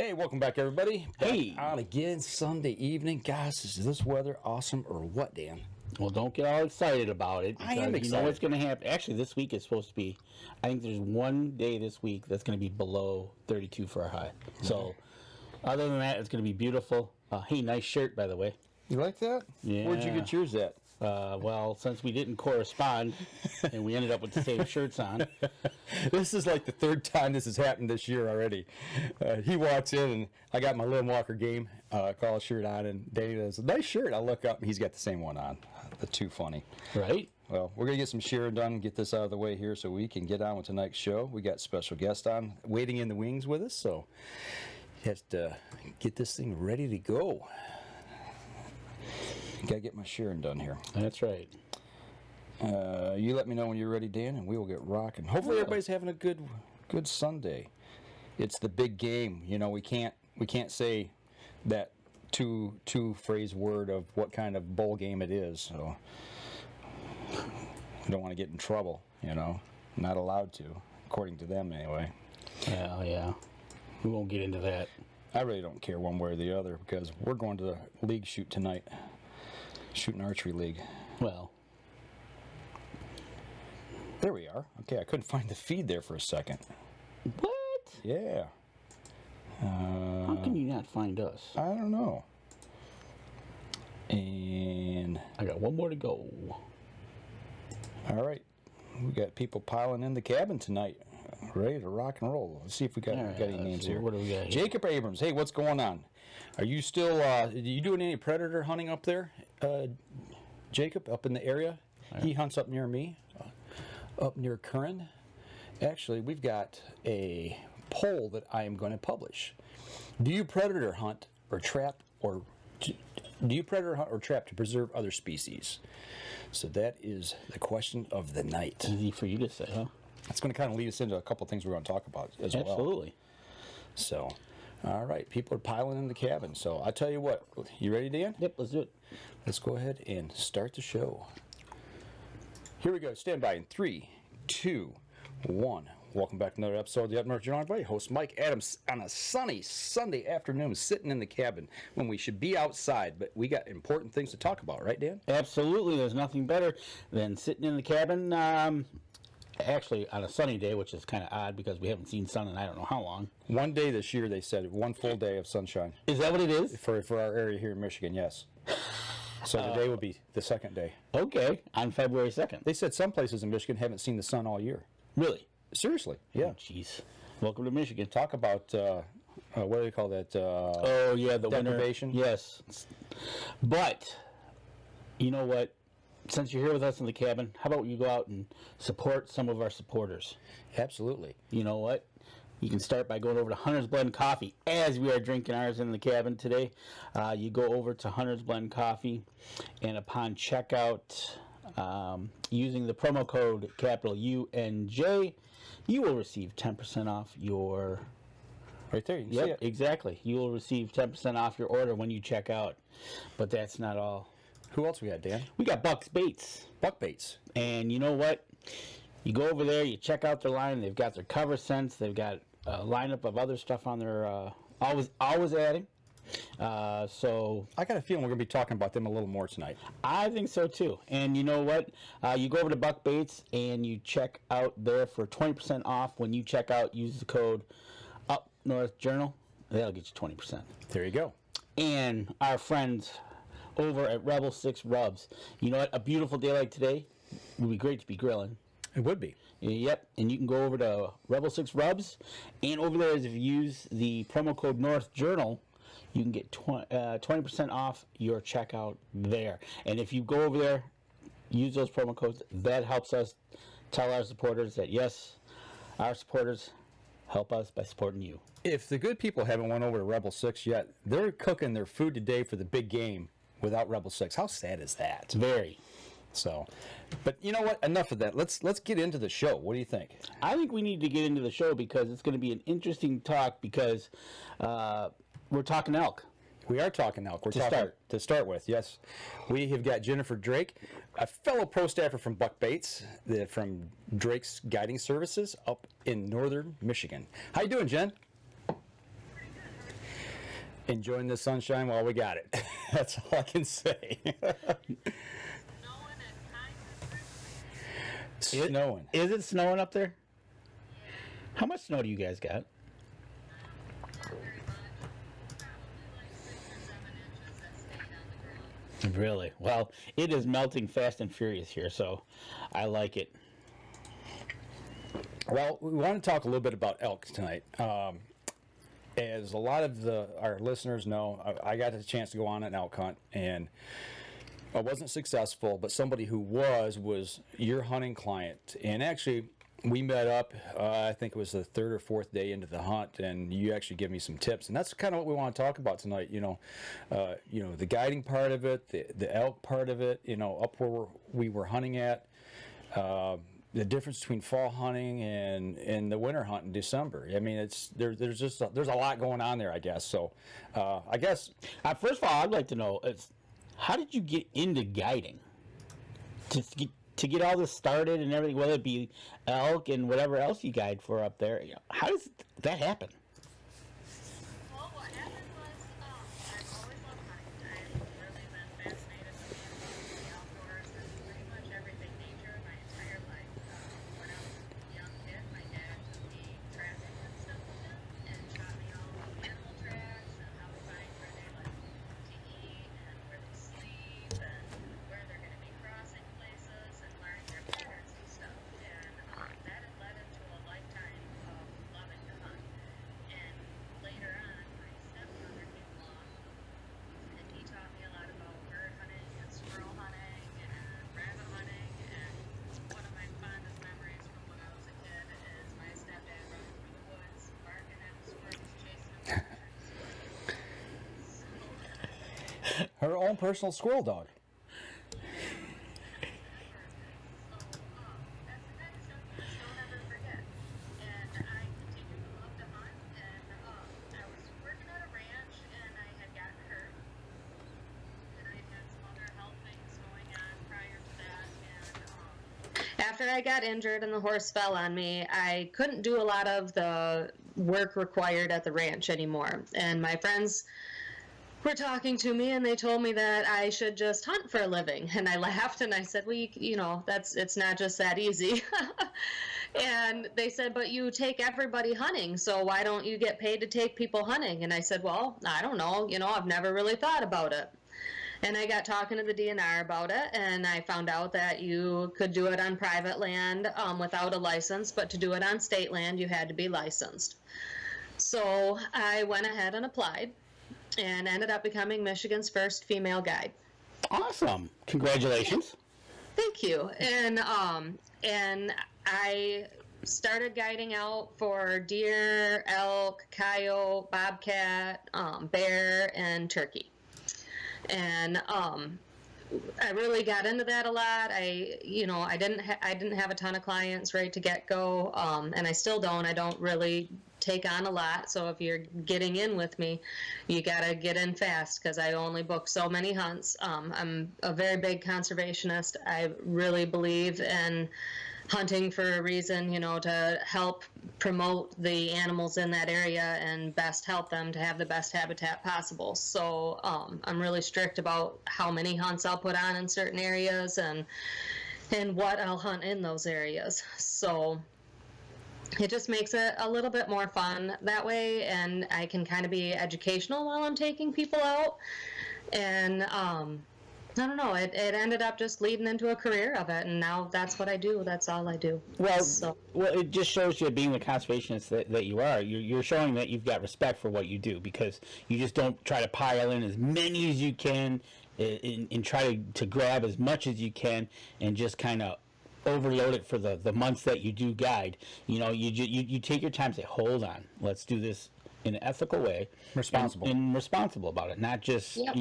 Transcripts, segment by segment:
Hey, welcome back, everybody. Hey. On again Sunday evening. Guys, is this weather awesome or what, Dan? Well, don't get all excited about it. I am You excited. know what's going to happen. Actually, this week is supposed to be, I think there's one day this week that's going to be below 32 for a high. So, other than that, it's going to be beautiful. Hey, nice shirt, by the way. You like that? Yeah. Where'd you get yours at? Well, since we didn't correspond and we ended up with the same shirts on. This is like the third time this has happened this year already. He walks in and I got my Lynn Walker game call shirt on, and Danny does a nice shirt. I look up and he's got the same one on. That's too funny. Right? Well, we're going to get some shearing done and get this out of the way here so we can get on with tonight's show. We got special guest on waiting in the wings with us, so have to get this thing ready to go. Got to get my shearing done here. That's right. You let me know when you're ready, Dan, and we will get rocking. Hopefully everybody's having a good Sunday. It's the big game. You know, we can't say that two phrase word of what kind of bowl game it is. So we don't want to get in trouble, you know. Not allowed to, according to them anyway. Yeah. We won't get into that. I really don't care one way or the other because we're going to the league shoot tonight. Shooting archery league. Well, there we are. Okay, I couldn't find the feed there for a second. what? Yeah. How can you not find us? I don't know. And I got one more to go. all right, we got people piling in the cabin tonight, ready to rock and roll. Let's see if we got any names here. What do we got here? Jacob Abrams. Hey, what's going on? Are you still? Are you doing any predator hunting up there, Jacob? Up in the area? He hunts up near me, up near Curran. Actually, we've got a poll that I am going to publish. Do you predator hunt or trap, or do you predator hunt or trap to preserve other species? So that is the question of the night. Easy for you to say, huh? It's going to kind of lead us into a couple things we're going to talk about as well. Absolutely. So, all right, people are piling in the cabin. So I tell you what, you ready, Dan? Yep, let's do it. Let's go ahead and start the show. Here we go. Stand by in 3, 2, 1. Welcome back to another episode of the Up North Journal. Everybody, host Mike Adams on a sunny Sunday afternoon, sitting in the cabin when we should be outside, but we got important things to talk about, right, Dan? Absolutely. There's nothing better than sitting in the cabin. Actually, on a sunny day, which is kind of odd because we haven't seen sun in I don't know how long. One day this year, they said, one full day of sunshine. Is that what it is? For our area here in Michigan, yes. So today will be the second day. Okay, on February 2nd. They said some places in Michigan haven't seen the sun all year. Really? Seriously, yeah. Jeez. Welcome to Michigan. Talk about, what do they call that? Oh, yeah, the deprivation? winter. Yes. But, you know what? Since you're here with us in the cabin, how about you go out and support some of our supporters? Absolutely. You know what? You can start by going over to Hunter's Blend Coffee, as we are drinking ours in the cabin today. You go over to Hunter's Blend Coffee, and upon checkout, using the promo code capital UNJ, you will receive 10% off your... Right there, you can see Yep, it. exactly. You will receive 10% off your order when you check out. But that's not all. Who else we got, Dan? We got Buck's Baits. Buck Baits. And you know what? You go over there, you check out their line. They've got their cover scents. They've got a lineup of other stuff on their... always adding. So I got a feeling we're going to be talking about them a little more tonight. I think so too. And you know what? You go over to Buck Baits and you check out there for 20% off. When you check out, use the code Up North Journal. That'll get you 20%. There you go. And our friends over at Rebel 6 Rubs. You know what? A beautiful day like today would be great to be grilling. It would be. Yep, and you can go over to Rebel 6 Rubs, and over there, if you use the promo code North Journal, you can get 20% off your checkout there. And if you go over there, use those promo codes. That helps us tell our supporters that, yes, our supporters help us by supporting you. If the good people haven't went over to Rebel 6 yet, they're cooking their food today for the big game without Rebel 6. How sad is that? Very. So, but you know what? Enough of that. Let's get into the show. What do you think? I think we need to get into the show because it's going to be an interesting talk because we're talking elk. We are talking elk. To start with, yes. We have got Jennifer Drake, a fellow pro staffer from Buck Baits, from Drake's Guiding Services up in northern Michigan. How you doing, Jen? enjoying the sunshine while we got it. That's all I can say. Snowing. Is it snowing up there? How much snow do you guys got? Really? Well, it is melting fast and furious here, so I like it. Well, we want to talk a little bit about elk tonight. As a lot of our listeners know, I got a chance to go on an elk hunt, and I wasn't successful, but somebody who was your hunting client. And actually, we met up, I think it was the third or fourth day into the hunt, and you actually gave me some tips. And that's kind of what we want to talk about tonight, the guiding part of it, the elk part of it, up where we were hunting at. The difference between fall hunting and the winter hunt in December. I mean, there's a lot going on there, I guess. So, I guess first of all, I'd like to know how did you get into guiding? To get all this started and everything, whether it be elk and whatever else you guide for up there. How does that happen? Well, what happened was, I've always loved hunting. I've really been fascinated with animals, the outdoors, and pretty much everything nature my entire life. When I was a young kid, my dad took me trapping and stuff with him and taught me all about animal tracks and how to find where they like to eat and where they sleep and where they're going to be crossing places and learning their patterns and stuff. And that had led into a lifetime of loving to hunt. And later on, my stepfather came along, and he taught me a lot about bird hunting and squirrel hunting and rabbit hunting. And one of my fondest memories from when I was a kid is my stepdad running through the woods, barking at the squirrels, chasing them down. her own personal squirrel dog. That's the kind of stuff you just don't ever forget. And I continued to love to hunt. And I was working at a ranch, and I had gotten hurt. And I had some other health things going on prior to that. And after I got injured and the horse fell on me, I couldn't do a lot of the work required at the ranch anymore. And my friends were talking to me, and they told me that I should just hunt for a living. And I laughed and I said, well, it's not just that easy. And they said, but you take everybody hunting, so why don't you get paid to take people hunting? And I said, well, I don't know, I've never really thought about it. And I got talking to the DNR about it, and I found out that you could do it on private land without a license, but to do it on state land, you had to be licensed. So I went ahead and applied, and ended up becoming Michigan's first female guide. Awesome! Congratulations. Thank you. And I started guiding out for deer, elk, coyote, bobcat, bear, and turkey. And I really got into that a lot. I didn't have a ton of clients right to get go, and I still don't. I don't really take on a lot. So if you're getting in with me, you gotta get in fast because I only book so many hunts. I'm a very big conservationist. I really believe in hunting for a reason, to help promote the animals in that area and best help them to have the best habitat possible. So I'm really strict about how many hunts I'll put on in certain areas and what I'll hunt in those areas. So it just makes it a little bit more fun that way, and I can kind of be educational while I'm taking people out. And I don't know, it ended up just leading into a career of it, and now that's what I do. That's all I do. Well, it just shows you, being the conservationist that you are, you're showing that you've got respect for what you do, because you just don't try to pile in as many as you can and try to grab as much as you can and just kind of overload it for the months that you do guide. You take your time and say, hold on, let's do this in an ethical way, Responsible. and responsible about it, not just Yep.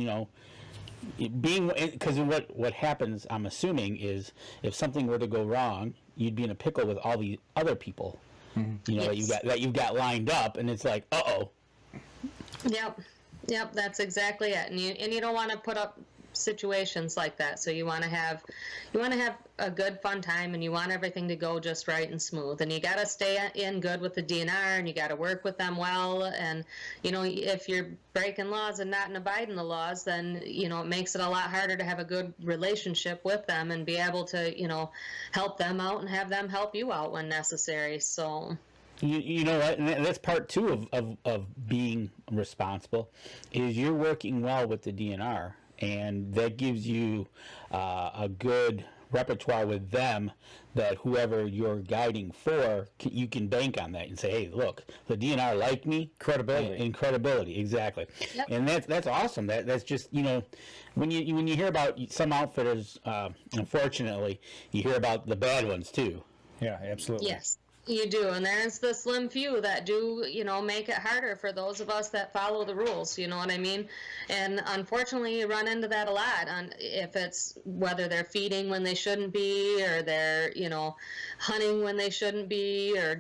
being, because what happens, I'm assuming, is if something were to go wrong, you'd be in a pickle with all the other people, Yes. that you've got lined up, and it's like, uh-oh. Yep, that's exactly it. And you don't want to put up situations like that. So you want to have a good fun time, and you want everything to go just right and smooth. And you got to stay in good with the DNR, and you got to work with them well. And if you're breaking laws and not abiding the laws, then it makes it a lot harder to have a good relationship with them and be able to help them out and have them help you out when necessary. So. You know what, and that's part two of being responsible, is you're working well with the DNR, and that gives you a good repertoire with them, that whoever you're guiding for, you can bank on that and say, hey, look, the DNR like me. Credibility. And credibility, exactly. Yep. And that's awesome. That's just, when you hear about some outfitters, unfortunately, you hear about the bad ones too. Yeah, absolutely. Yes. You do, and there's the slim few that do, make it harder for those of us that follow the rules, you know what I mean? And unfortunately, you run into that a lot, if it's whether they're feeding when they shouldn't be, or they're, hunting when they shouldn't be, or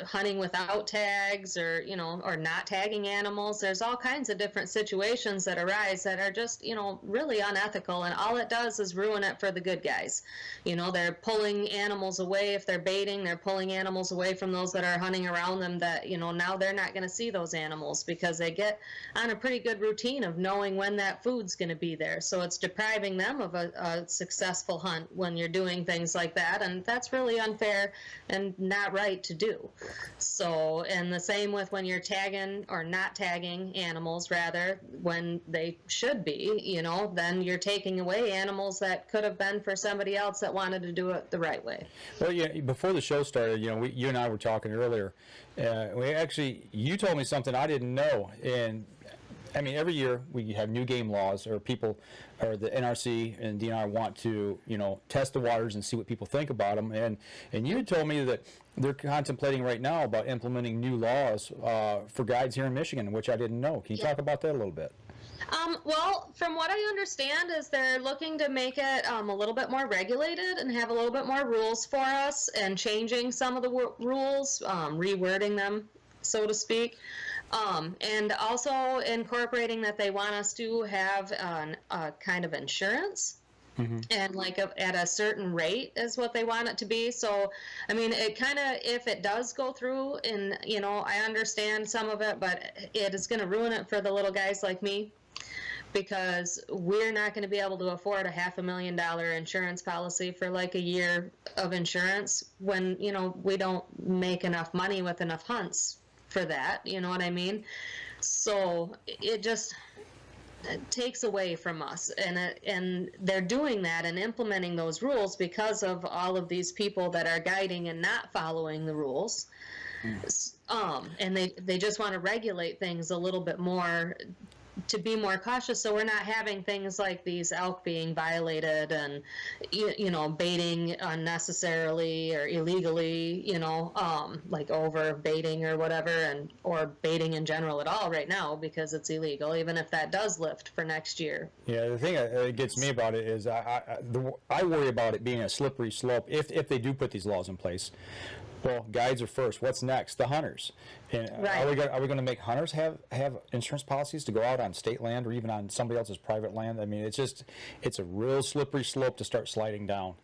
hunting without tags, or, or not tagging animals. There's all kinds of different situations that arise that are just, really unethical, and all it does is ruin it for the good guys. They're pulling animals away. If they're baiting, they're pulling animals away from those that are hunting around them, that now they're not going to see those animals because they get on a pretty good routine of knowing when that food's going to be there. So it's depriving them of a successful hunt when you're doing things like that, and that's really unfair and not right to do. So, and the same with when you're tagging or not tagging animals, rather, when they should be, then you're taking away animals that could have been for somebody else that wanted to do it the right way. Well, yeah, before the show started, you and I were talking earlier. You told me something I didn't know. And I mean, every year we have new game laws, or people, or the NRC and DNR want to, test the waters and see what people think about them. And you had told me that they're contemplating right now about implementing new laws for guides here in Michigan, which I didn't know. Can you talk about that a little bit? Well, from what I understand is they're looking to make it a little bit more regulated and have a little bit more rules for us, and changing some of the rules, rewording them, so to speak. And also incorporating that they want us to have a kind of insurance. Mm-hmm. And at a certain rate is what they want it to be. So, I mean, it kind of, if it does go through, and, I understand some of it, but it is going to ruin it for the little guys like me, because we're not going to be able to afford a $500,000 insurance policy for a year of insurance when, we don't make enough money with enough hunts for that. You know what I mean? So it just takes away from us, and they're doing that and implementing those rules because of all of these people that are guiding and not following the rules. And they just want to regulate things a little bit more to be more cautious, so we're not having things like these elk being violated and baiting unnecessarily or illegally, like over baiting or whatever, or baiting in general at all right now, because it's illegal, even if that does lift for next year. Yeah, the thing that gets me about it is I worry about it being a slippery slope if they do put these laws in place. Well, guides are first. What's next? The hunters. And right. Are we going to make hunters have insurance policies to go out on state land or even on somebody else's private land? I mean, it's a real slippery slope to start sliding down.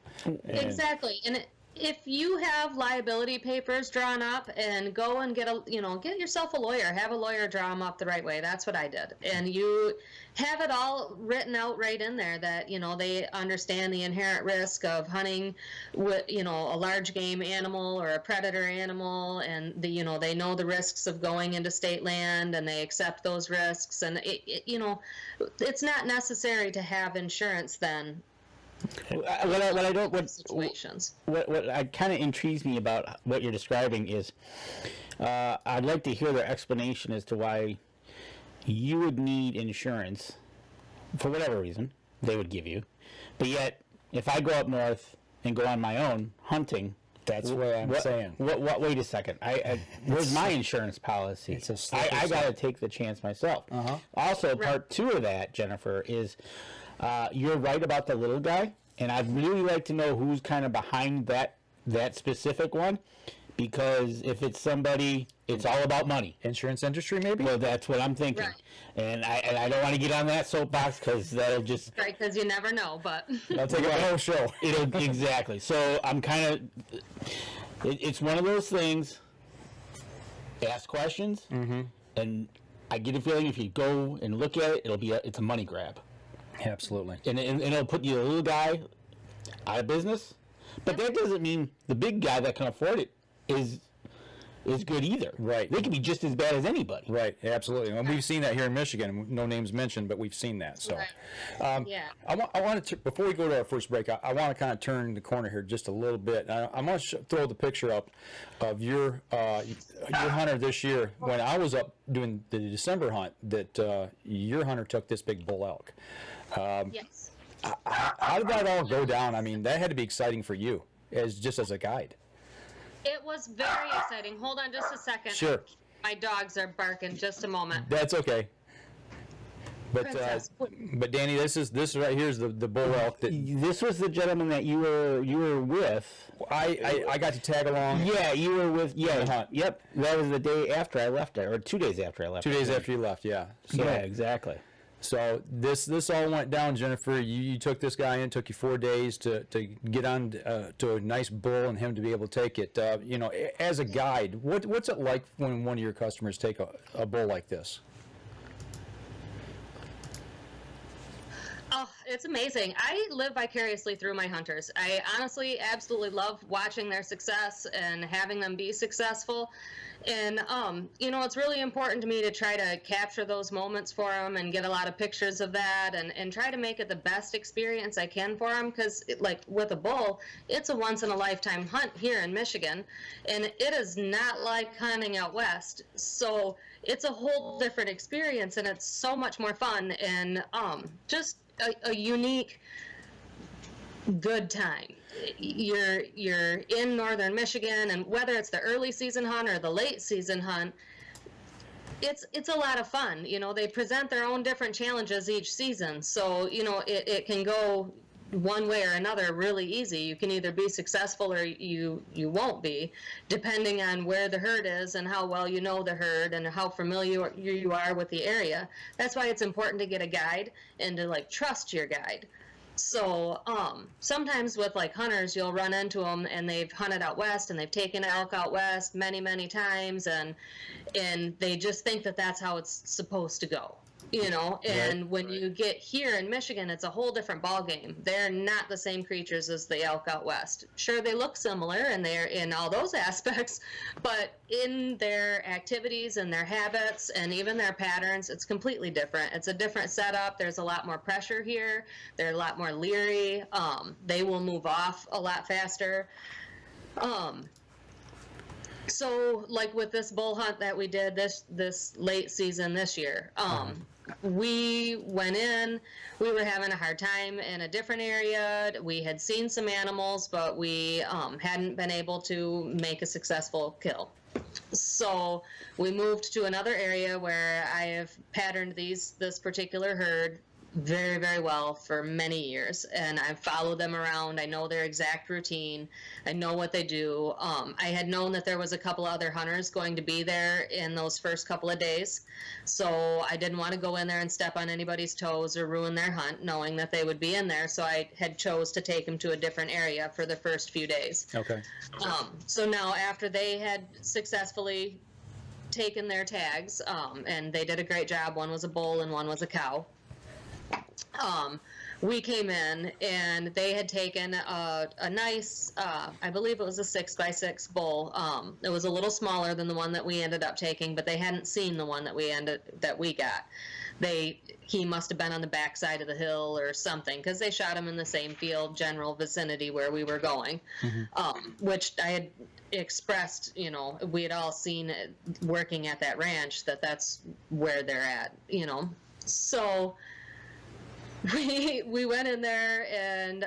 Exactly. And if you have liability papers drawn up, and go and get yourself a lawyer, have a lawyer draw them up the right way. That's what I did. And you have it all written out right in there that, they understand the inherent risk of hunting with, a large game animal or a predator animal, and they know the risks of going into state land, and they accept those risks. And it's not necessary to have insurance then. What kind of intrigues me about what you're describing is, I'd like to hear their explanation as to why you would need insurance for whatever reason they would give you, but yet if I go up north and go on my own hunting, that's what I'm saying. Wait a second. Where's my insurance policy? I got to take the chance myself. Uh-huh. Also, part two of that, Jennifer, is you're right about the little guy, and I'd really like to know who's kind of behind that specific one, because if it's somebody, it's all about money. Insurance industry, maybe? Well, that's what I'm thinking. Right. And I don't want to get on that soapbox because that'll just Right, because you never know, but I'll take up the whole show. exactly. So I'm kind of it's one of those things. Ask questions, and I get a feeling if you go and look at it, it's a money grab, Absolutely. and it'll put you, a little guy, out of business. But that doesn't mean the big guy that can afford it is good either. Right. They can be just as bad as anybody. Right, absolutely. And we've seen that here in Michigan. No names mentioned, but we've seen that. So, yeah. I wanted to, before we go to our first break, I want to kind of turn the corner here just a little bit. I want to throw the picture up of your hunter this year. When I was up doing the December hunt, that your hunter took this big bull elk. Yes. How did that all go down? I mean, that had to be exciting for you, just as a guide. It was very exciting. Hold on just a second. Sure. My dogs are barking. Just a moment. That's okay. But Princess. but Danny, this right here is the bull elk that This was the gentleman that you were with. I got to tag along. Yeah, you were with. Yeah, hunt. Yep. That was the day after I left it, or 2 days after I left. 2 days after you left, yeah. So, Yeah, exactly. So this all went down, Jennifer. You took this guy in. Took you 4 days to get on to a nice bull and him to be able to take it. As a guide, what's it like when one of your customers take a bull like this? Oh, it's amazing. I live vicariously through my hunters. I honestly absolutely love watching their success and having them be successful. And, it's really important to me to try to capture those moments for them and get a lot of pictures of that and try to make it the best experience I can for them. Because, like with a bull, it's a once-in-a-lifetime hunt here in Michigan. And it is not like hunting out west. So it's a whole different experience, and it's so much more fun and just a unique, good time. You're in northern Michigan, and whether it's the early season hunt or the late season hunt, it's a lot of fun. They present their own different challenges each season, so it can go one way or another really easy. You can either be successful or you won't be, depending on where the herd is and how well you know the herd and how familiar you are with the area. That's why it's important to get a guide and to trust your guide. So sometimes with hunters, you'll run into them and they've hunted out west and they've taken elk out west many, many times, and they just think that that's how it's supposed to go. And when you get here in Michigan, it's a whole different ball game. They're not the same creatures as the elk out west. Sure, they look similar and they're in all those aspects, but in their activities and their habits and even their patterns, it's completely different. It's a different setup. There's a lot more pressure here. They're a lot more leery. They will move off a lot faster. So, with this bull hunt that we did this late season this year, we went in, we were having a hard time in a different area. We had seen some animals, but we hadn't been able to make a successful kill. So we moved to another area where I have patterned this particular herd very, very well for many years, and I've followed them around. I know their exact routine. I know what they do. I had known that there was a couple other hunters going to be there in those first couple of days, so I didn't want to go in there and step on anybody's toes or ruin their hunt, knowing that they would be in there, so I had chose to take them to a different area for the first few days. Okay. So now after they had successfully taken their tags, and they did a great job, one was a bull and one was a cow, we came in and they had taken a nice, I believe it was a 6x6 bull. It was a little smaller than the one that we ended up taking, but they hadn't seen the one that we got. He must have been on the back side of the hill or something, because they shot him in the same field, general vicinity where we were going, which I had expressed, we had all seen it working at that ranch, that's where they're at, So we went in there, and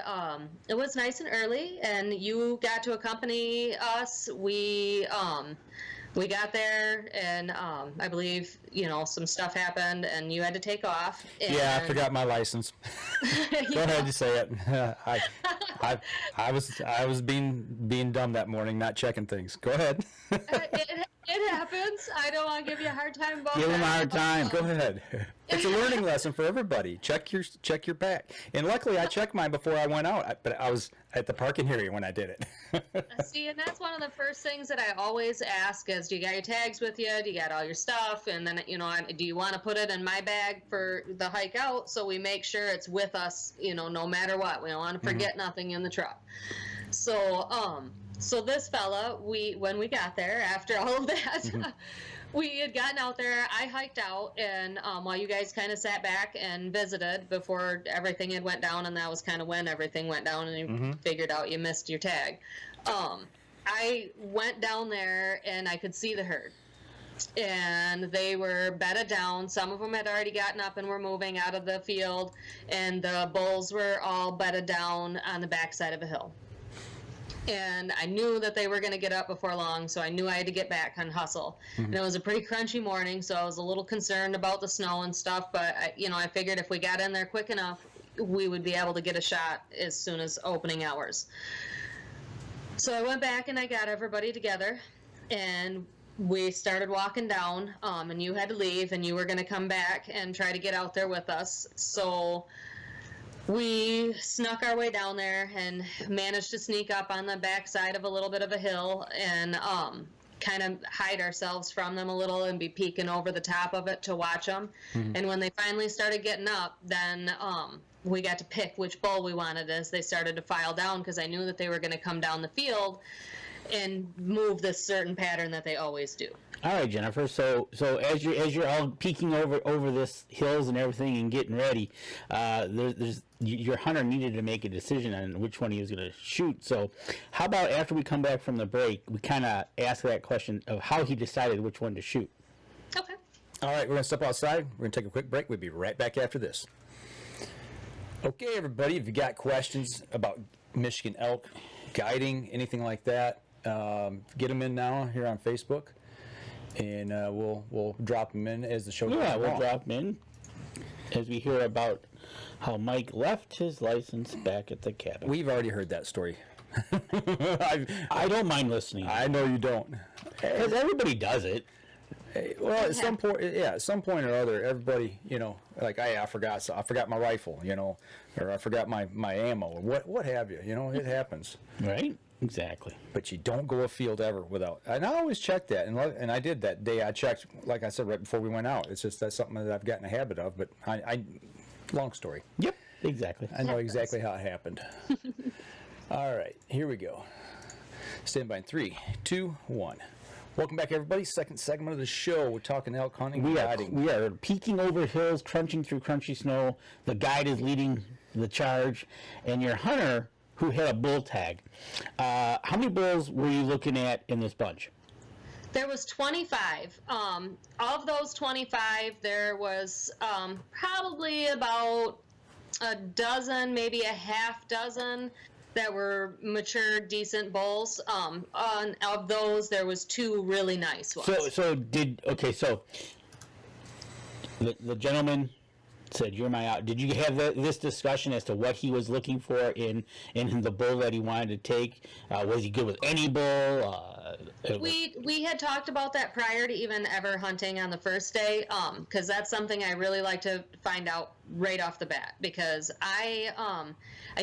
it was nice and early, and you got to accompany us. We got there, and I believe some stuff happened, and you had to take off. And Yeah, I forgot my license. Go ahead and say it. I was being dumb that morning, not checking things. Go ahead. It happens. I don't want to give you a hard time about Give that. him a hard time. Go ahead. It's a learning lesson for everybody. Check your back. And luckily, I checked mine before I went out. But I was at the parking area when I did it. See, and that's one of the first things that I always ask is, do you got your tags with you? Do you got all your stuff? And then, do you want to put it in my bag for the hike out? So we make sure it's with us, no matter what. We don't want to forget nothing in the truck. So this fella, when we got there, after all of that, we had gotten out there. I hiked out, and while you guys kind of sat back and visited before everything had went down, and that was kind of when everything went down, and you figured out you missed your tag. I went down there, and I could see the herd. And they were bedded down. Some of them had already gotten up and were moving out of the field, and the bulls were all bedded down on the backside of a hill. And I knew that they were going to get up before long, so I knew I had to get back and hustle. And it was a pretty crunchy morning, so I was a little concerned about the snow and stuff, but I figured if we got in there quick enough, we would be able to get a shot as soon as opening hours. So I went back and I got everybody together, and we started walking down, and you had to leave, and you were going to come back and try to get out there with us. So we snuck our way down there and managed to sneak up on the backside of a little bit of a hill and kind of hide ourselves from them a little and be peeking over the top of it to watch them. And when they finally started getting up, then we got to pick which bull we wanted as they started to file down, because I knew that they were going to come down the field and move this certain pattern that they always do. All right, Jennifer. So as you're all peeking over this hills and everything and getting ready, your hunter needed to make a decision on which one he was going to shoot. So how about after we come back from the break, we kind of ask that question of how he decided which one to shoot. Okay. All right, we're going to step outside. We're going to take a quick break. We'll be right back after this. Okay, everybody, if you got questions about Michigan elk, guiding, anything like that, get them in now here on Facebook, and we'll drop them in as the show goes along. We'll drop them in as we hear about how Mike left his license back at the cabin. We've already heard that story. I don't mind listening. I know you don't. Because everybody does it. Well, at some point, at some point or other, everybody, like I forgot my rifle, or I forgot my ammo, or what have you, it happens. Right? Exactly. But you don't go afield ever without. And I always check that, and I did that day. I checked, like I said, right before we went out. It's just that's something that I've gotten a habit of. But I long story. Yep. Exactly. I know exactly how it happened. All right, here we go. Stand by in 3, 2, 1. Welcome back, everybody. Second segment of the show. We're talking elk hunting and guiding. We are peeking over hills, crunching through crunchy snow. The guide is leading the charge, and your hunter, who had a bull tag. How many bulls were you looking at in this bunch? There was 25. Of those 25, there was probably about a dozen, maybe a half dozen that were mature, decent bulls. Of those, there was 2 really nice ones. So the gentleman said, "You're my out." Did you have this discussion as to what he was looking for in the bull that he wanted to take? Was he good with any bull? We had talked about that prior to even ever hunting on the first day, because that's something I really like to find out right off the bat, because I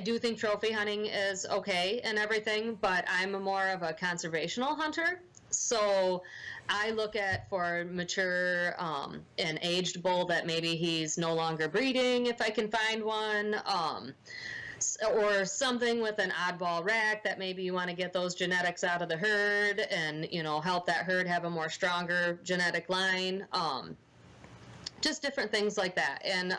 do think trophy hunting is okay and everything, but I'm more of a conservational hunter. So I look at for mature an aged bull that maybe he's no longer breeding, if I can find one, or something with an oddball rack that maybe you want to get those genetics out of the herd and help that herd have a more stronger genetic line, just different things like that. And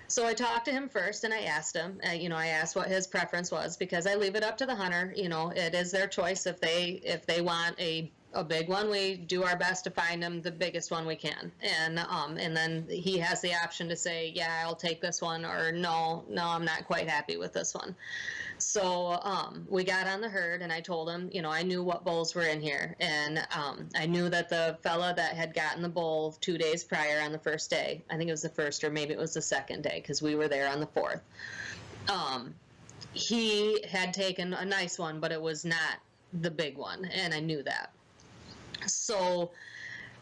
so I talked to him first, and I asked him, I asked what his preference was, because I leave it up to the hunter. It is their choice. If they want a big one, we do our best to find them the biggest one we can. And then he has the option to say, yeah, I'll take this one, or no, I'm not quite happy with this one. So we got on the herd, and I told him, I knew what bulls were in here. And I knew that the fella that had gotten the bull 2 days prior on the first day, I think it was the first or maybe it was the second day, because we were there on the 4th. he had taken a nice one, but it was not the big one, and I knew that. So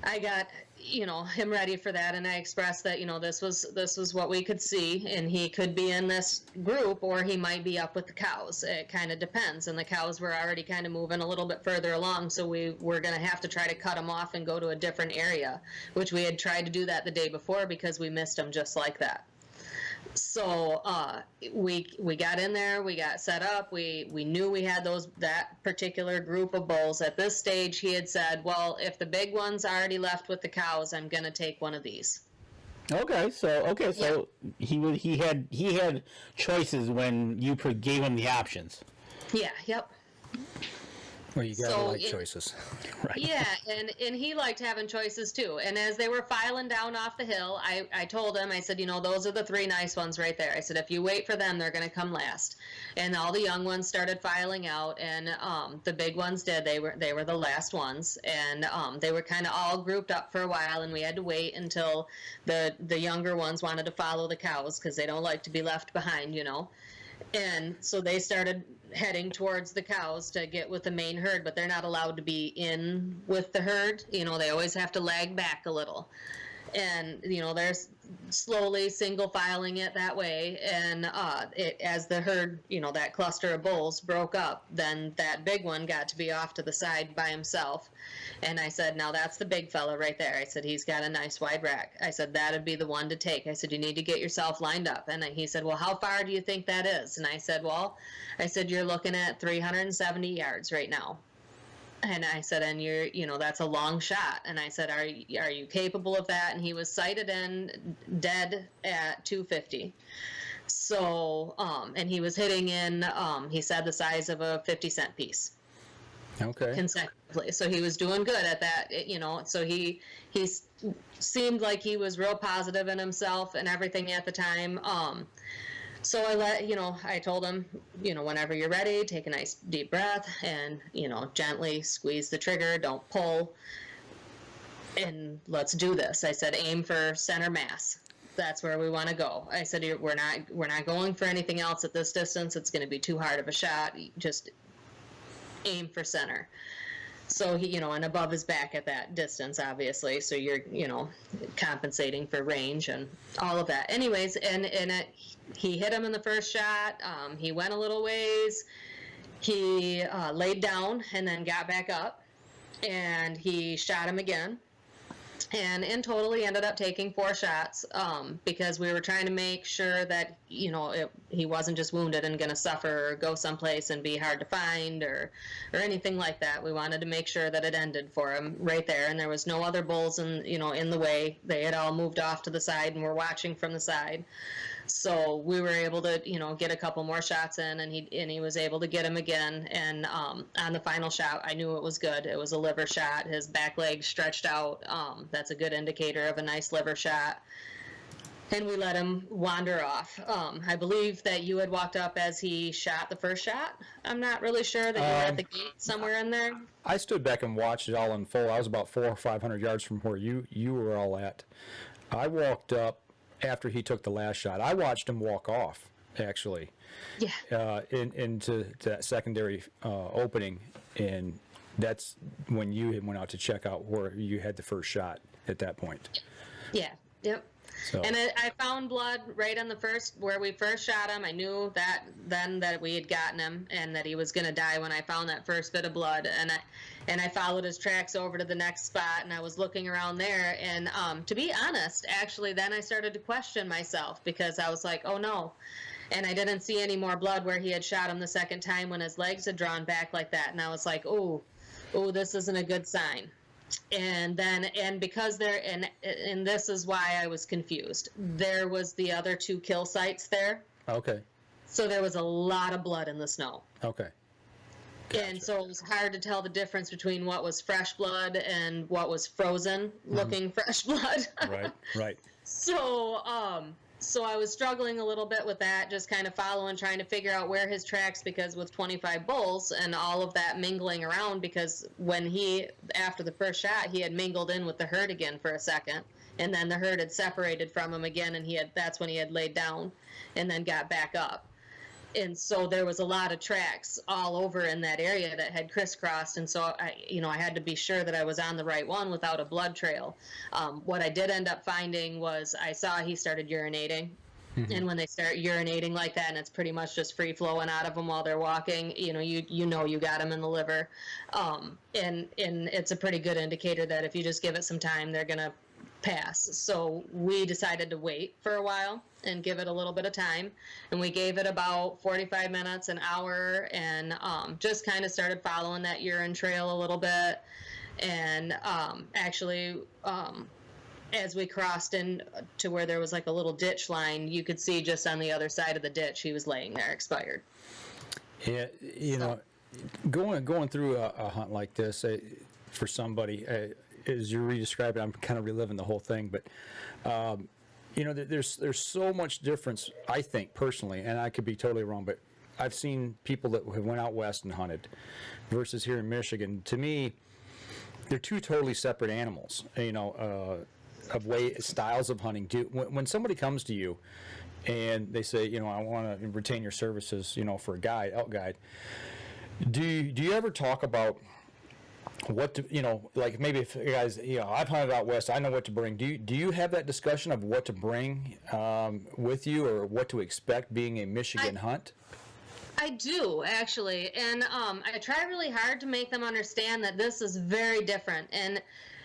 I got, him ready for that, and I expressed that, this was what we could see, and he could be in this group, or he might be up with the cows. It kind of depends, and the cows were already kind of moving a little bit further along, so we were going to have to try to cut them off and go to a different area, which we had tried to do that the day before because we missed them just like that. So we got in there, we got set up, we knew we had that particular group of bulls. At this stage, he had said, well, if the big one's already left with the cows, I'm going to take one of these. Okay, so he had choices when you gave him the options. Yeah, yep. Well, you gotta like choices. Right. Yeah, and he liked having choices too. And as they were filing down off the hill, I told him, I said, those are the 3 nice ones right there. I said, if you wait for them, they're going to come last. And all the young ones started filing out, and the big ones did. They were the last ones, and they were kind of all grouped up for a while, and we had to wait until the younger ones wanted to follow the cows because they don't like to be left behind, And so they started heading towards the cows to get with the main herd, but they're not allowed to be in with the herd. They always have to lag back a little. And, they're slowly single filing it that way. And as the herd, that cluster of bulls broke up, then that big one got to be off to the side by himself. And I said, now that's the big fella right there. I said, he's got a nice wide rack. I said, that'd be the one to take. I said, you need to get yourself lined up. And he said, well, how far do you think that is? And I said, you're looking at 370 yards right now. And I said, and that's a long shot. And I said, are you capable of that? And he was sighted in dead at 250. So, and he was hitting in, he said the size of a 50-cent piece. Okay. Consecutively. So he was doing good at that, so he seemed like he was real positive in himself and everything at the time. So I told him, whenever you're ready, take a nice deep breath and, gently squeeze the trigger, don't pull, and let's do this. I said, aim for center mass. That's where we want to go. I said, we're not going for anything else at this distance. It's going to be too hard of a shot. Just aim for center. So he, and above his back at that distance, obviously. So you're, compensating for range and all of that. Anyways, he hit him in the first shot. He went a little ways. He laid down and then got back up, and he shot him again. And in total, he ended up taking 4 shots because we were trying to make sure that, he wasn't just wounded and going to suffer or go someplace and be hard to find or anything like that. We wanted to make sure that it ended for him right there. And there was no other bulls in the way. They had all moved off to the side and were watching from the side. So we were able to, get a couple more shots in, and he was able to get him again. And on the final shot, I knew it was good. It was a liver shot. His back leg stretched out. That's a good indicator of a nice liver shot. And we let him wander off. I believe that you had walked up as he shot the first shot. I'm not really sure that you were at the gate somewhere in there. I stood back and watched it all unfold. I was about 400 or 500 yards from where you were all at. I walked up after he took the last shot. I watched him walk off, actually. Yeah. Into that secondary opening, and that's when you went out to check out where you had the first shot at that point. Yeah. Yep. So. And I found blood right on where we first shot him. I knew that then that we had gotten him and that he was going to die when I found that first bit of blood. And I followed his tracks over to the next spot, and I was looking around there. And to be honest, actually, then I started to question myself because I was like, oh no. And I didn't see any more blood where he had shot him the second time when his legs had drawn back like that. And I was like, oh, this isn't a good sign. And because and this is why I was confused. There was the other 2 kill sites there. Okay. So there was a lot of blood in the snow. Okay. Gotcha. And so it was hard to tell the difference between what was fresh blood and what was frozen looking fresh blood. Right. So I was struggling a little bit with that, just kind of following, trying to figure out where his tracks, because with 25 bulls and all of that mingling around, because after the first shot, he had mingled in with the herd again for a second, and then the herd had separated from him again, and that's when he had laid down and then got back up. and so there was a lot of tracks all over in that area that had crisscrossed, and so I had to be sure that I was on the right one without a blood trail. What I did end up finding was I saw he started urinating. And when they start urinating like that, and it's pretty much just free flowing out of them while they're walking, you got them in the liver, and it's a pretty good indicator that if you just give it some time, they're gonna pass. So we decided to wait for a while and give it a little bit of time, and we gave it about 45 minutes, an hour, and just kind of started following that urine trail a little bit, and as we crossed in to where there was like a little ditch line, you could see just on the other side of the ditch he was laying there expired. Yeah, going through a hunt like this for somebody, as you're re-describing, I'm kind of reliving the whole thing, but there's so much difference, I think personally, and I could be totally wrong, but I've seen people that have went out west and hunted versus here in Michigan. To me, they're two totally separate animals. Of styles of hunting. When somebody comes to you and they say, I want to retain your services, for a elk guide, do you ever talk about what to, like maybe if guys, I've hunted out west, I know what to bring. Do you have that discussion of what to bring with you, or what to expect being a Michigan hunt? I do, actually, and I try really hard to make them understand that this is very different, and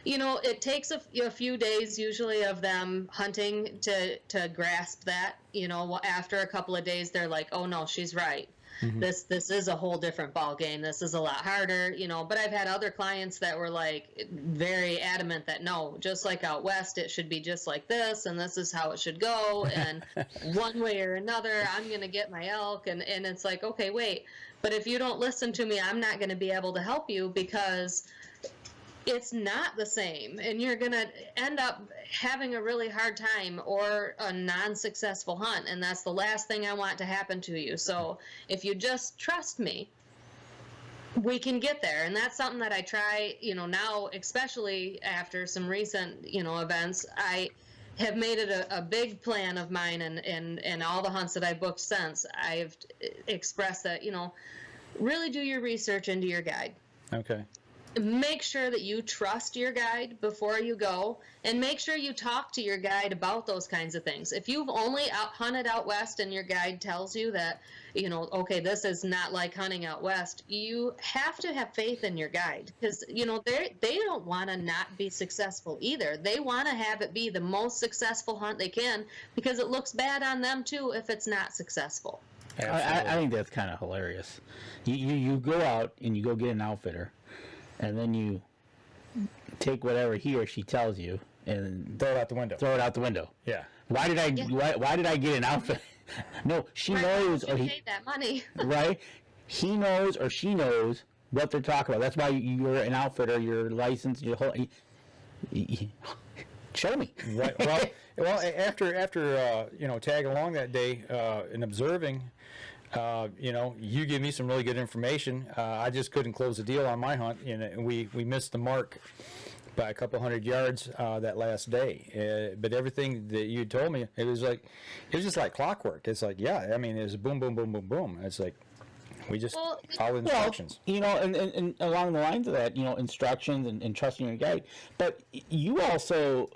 it takes a few days usually of them hunting to grasp that. After a couple of days, they're like, oh no, she's right. Mm-hmm. This is a whole different ball game. This is a lot harder, but I've had other clients that were like very adamant that no, just like out west, it should be just like this, and this is how it should go, and one way or another, I'm going to get my elk, and it's like, okay, wait, but if you don't listen to me, I'm not going to be able to help you, because it's not the same, and you're going to end up having a really hard time or a non-successful hunt, and that's the last thing I want to happen to you. So if you just trust me, we can get there. And that's something that I try, now, especially after some recent, events. I have made it a big plan of mine, and all the hunts that I booked since, I've expressed that, really do your research into your guide. Okay. Make sure that you trust your guide before you go, and make sure you talk to your guide about those kinds of things. If you've only hunted out west and your guide tells you that, okay, this is not like hunting out west, you have to have faith in your guide, because, they don't want to not be successful either. They want to have it be the most successful hunt they can, because it looks bad on them too if it's not successful. I think that's kind of hilarious. You go out and you go get an outfitter, and then you take whatever he or she tells you and throw it out the window. Yeah. Why did I get an outfit? No, she knows, or he paid that money. Right? He knows or she knows what they're talking about. That's why you're an outfitter. You're licensed. Your whole. Show me. Right. Well, after tagging along that day and observing. You give me some really good information. I just couldn't close the deal on my hunt, and we missed the mark by a couple hundred yards that last day. But everything that you told me, it was just like clockwork. It's like, it was boom, boom, boom, boom, boom. It's like we just follow instructions. And along the lines of that, instructions and trusting your guide. But you also,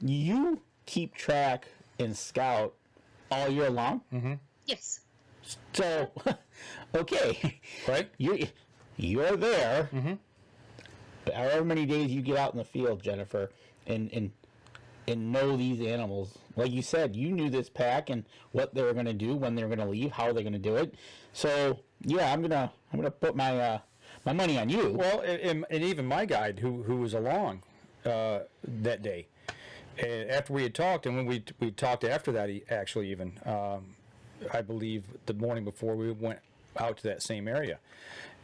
you keep track and scout all year long. Mm-hmm. Yes. So, okay, right? You're there. Mm-hmm. However many days you get out in the field, Jennifer, and know these animals. Like you said, you knew this pack and what they were going to do, when they were going to leave, how they're going to do it. So, I'm gonna put my my money on you. Well, and even my guide who was along that day. After we had talked, and when we talked after that, actually even, I believe the morning before we went out to that same area,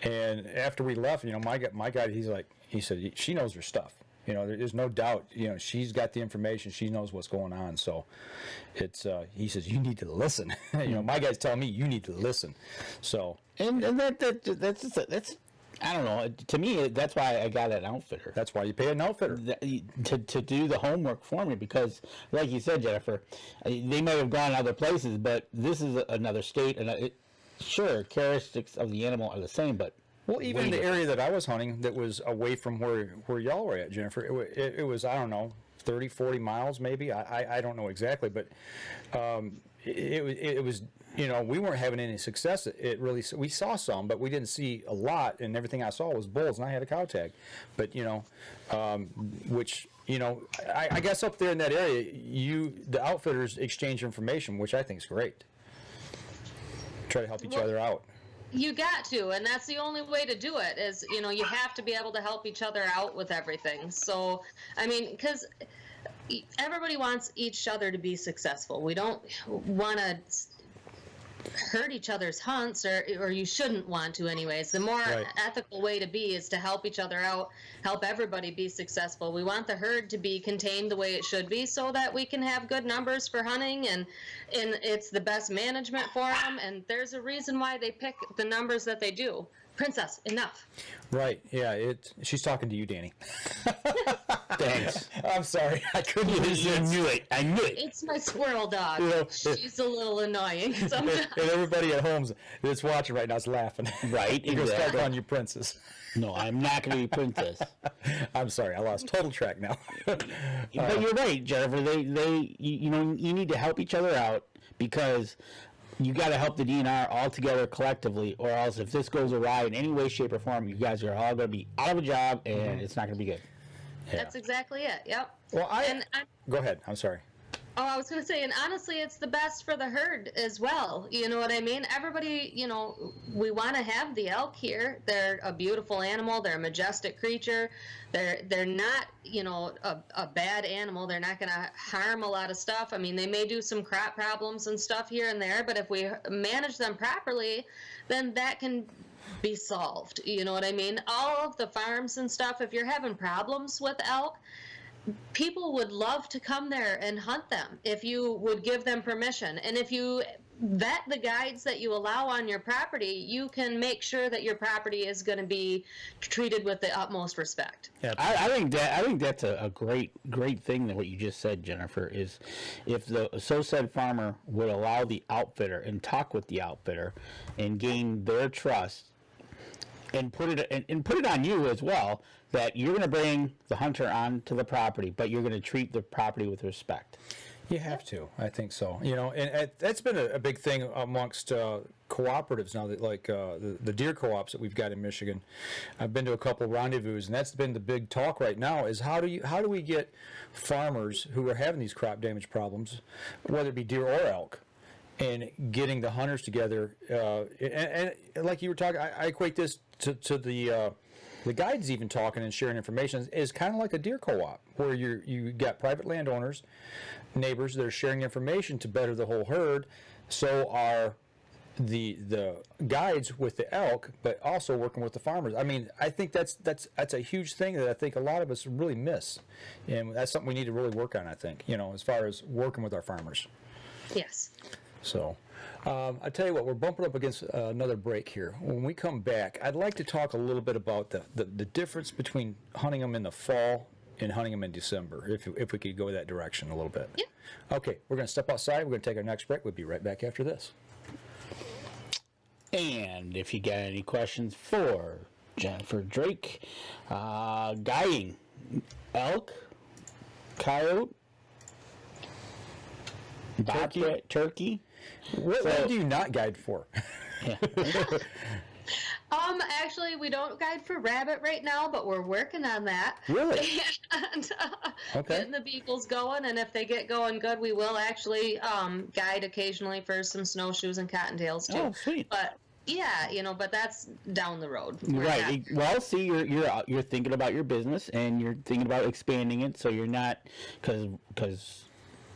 and after we left, my guy, he said she knows her stuff. There's no doubt. She's got the information. She knows what's going on. So it's he says you need to listen. My guy's telling me you need to listen. So and that's I don't know. To me, that's why I got an outfitter. That's why you pay an outfitter. To do the homework for me, because, like you said, Jennifer, they may have gone other places, but this is another state, and sure, characteristics of the animal are the same, but Well, even in the area that I was hunting that was away from where y'all were at, Jennifer, it was, I don't know, 30, 40 miles maybe. I don't know exactly, but it was, you know, we weren't having any success. We saw some, but we didn't see a lot, and everything I saw was bulls, and I had a cow tag. But, you know, which, you know, I guess up there in that area, the outfitters exchange information, which I think is great. Try to help each other out. You got to, and that's the only way to do it is, you know, you have to be able to help each other out with everything. So, I mean, because everybody wants each other to be successful. We don't want to hurt each other's hunts, or you shouldn't want to anyways. The more ethical way to be is to help each other out, help everybody be successful. We want the herd to be contained the way it should be so that we can have good numbers for hunting, and it's the best management for them, and there's a reason why they pick the numbers that they do. Princess, enough. Right, yeah, she's talking to you, Danny. thanks. I'm sorry, I couldn't resist. I knew it. It's my squirrel dog. You know, She's a little annoying sometimes. And everybody at home that's watching right now is laughing. Right, You're going to start exactly. calling you Princess. No, I'm not going to be Princess. I'm sorry, I lost total track now. But you're right, Jennifer. You know, you need to help each other out, because you got to help the DNR all together collectively, or else if this goes awry in any way, shape, or form, you guys are all going to be out of a job, and it's not going to be good. Yeah. That's exactly it. Yep. Well, go ahead. I'm sorry. Oh, I was going to say, and honestly, it's the best for the herd as well. You know what I mean? Everybody, you know, we want to have the elk here. They're a beautiful animal. They're a majestic creature. They're not, you know, a bad animal. They're not going to harm a lot of stuff. I mean, they may do some crop problems and stuff here and there, but if we manage them properly, then that can be solved. You know what I mean? All of the farms and stuff, if you're having problems with elk, people would love to come there and hunt them if you would give them permission. And if you vet the guides that you allow on your property, you can make sure that your property is going to be treated with the utmost respect. Yeah. I think that's a great thing that what you just said, Jennifer, is if the so said farmer would allow the outfitter and talk with the outfitter and gain their trust, and put it on you as well, that you're going to bring the hunter onto the property, but you're going to treat the property with respect. You have to. I think so. You know, and that's been a big thing amongst cooperatives now, that like the deer co-ops that we've got in Michigan. I've been to a couple rendezvous, and that's been the big talk right now, is how do we get farmers who are having these crop damage problems, whether it be deer or elk, and getting the hunters together, and like you were talking, I equate this to the guides even talking and sharing information is kind of like a deer co-op, where you got private landowners, neighbors that are sharing information to better the whole herd. So are the guides with the elk, but also working with the farmers. I mean, I think that's a huge thing that I think a lot of us really miss, and that's something we need to really work on. I think, you know, as far as working with our farmers. Yes. So, I tell you what, we're bumping up against another break here. When we come back, I'd like to talk a little bit about the difference between hunting them in the fall and hunting them in December, if we could go that direction a little bit. Yeah. Okay, we're going to step outside. We're going to take our next break. We'll be right back after this. And if you got any questions for Jennifer Drake, guiding elk, coyote, bobcat, turkey. What do you not guide for? Yeah. Actually, we don't guide for rabbit right now, but we're working on that. Really? And, Okay. getting the beagles going, and if they get going good, we will actually guide occasionally for some snowshoes and cottontails too. Oh, sweet. But yeah, you know, but that's down the road. We're Right. Well, see, you're thinking about your business, and you're thinking about expanding it, so you're not, because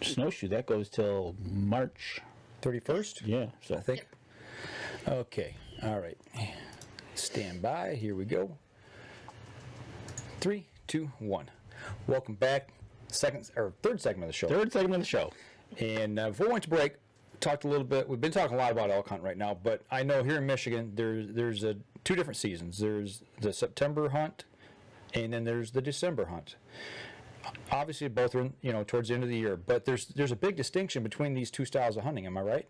snowshoe, that goes till March. 31st? Yeah. So I think. Okay. All right. Stand by. Here we go. 3, 2, 1. Welcome back. Third segment of the show. third segment of the show. And before we went to break, talked a little bit. We've been talking a lot about elk hunt right now, but I know here in Michigan there's two different seasons. There's the September hunt, and then there's the December hunt. Obviously, both are towards the end of the year, but there's a big distinction between these two styles of hunting. Am I right?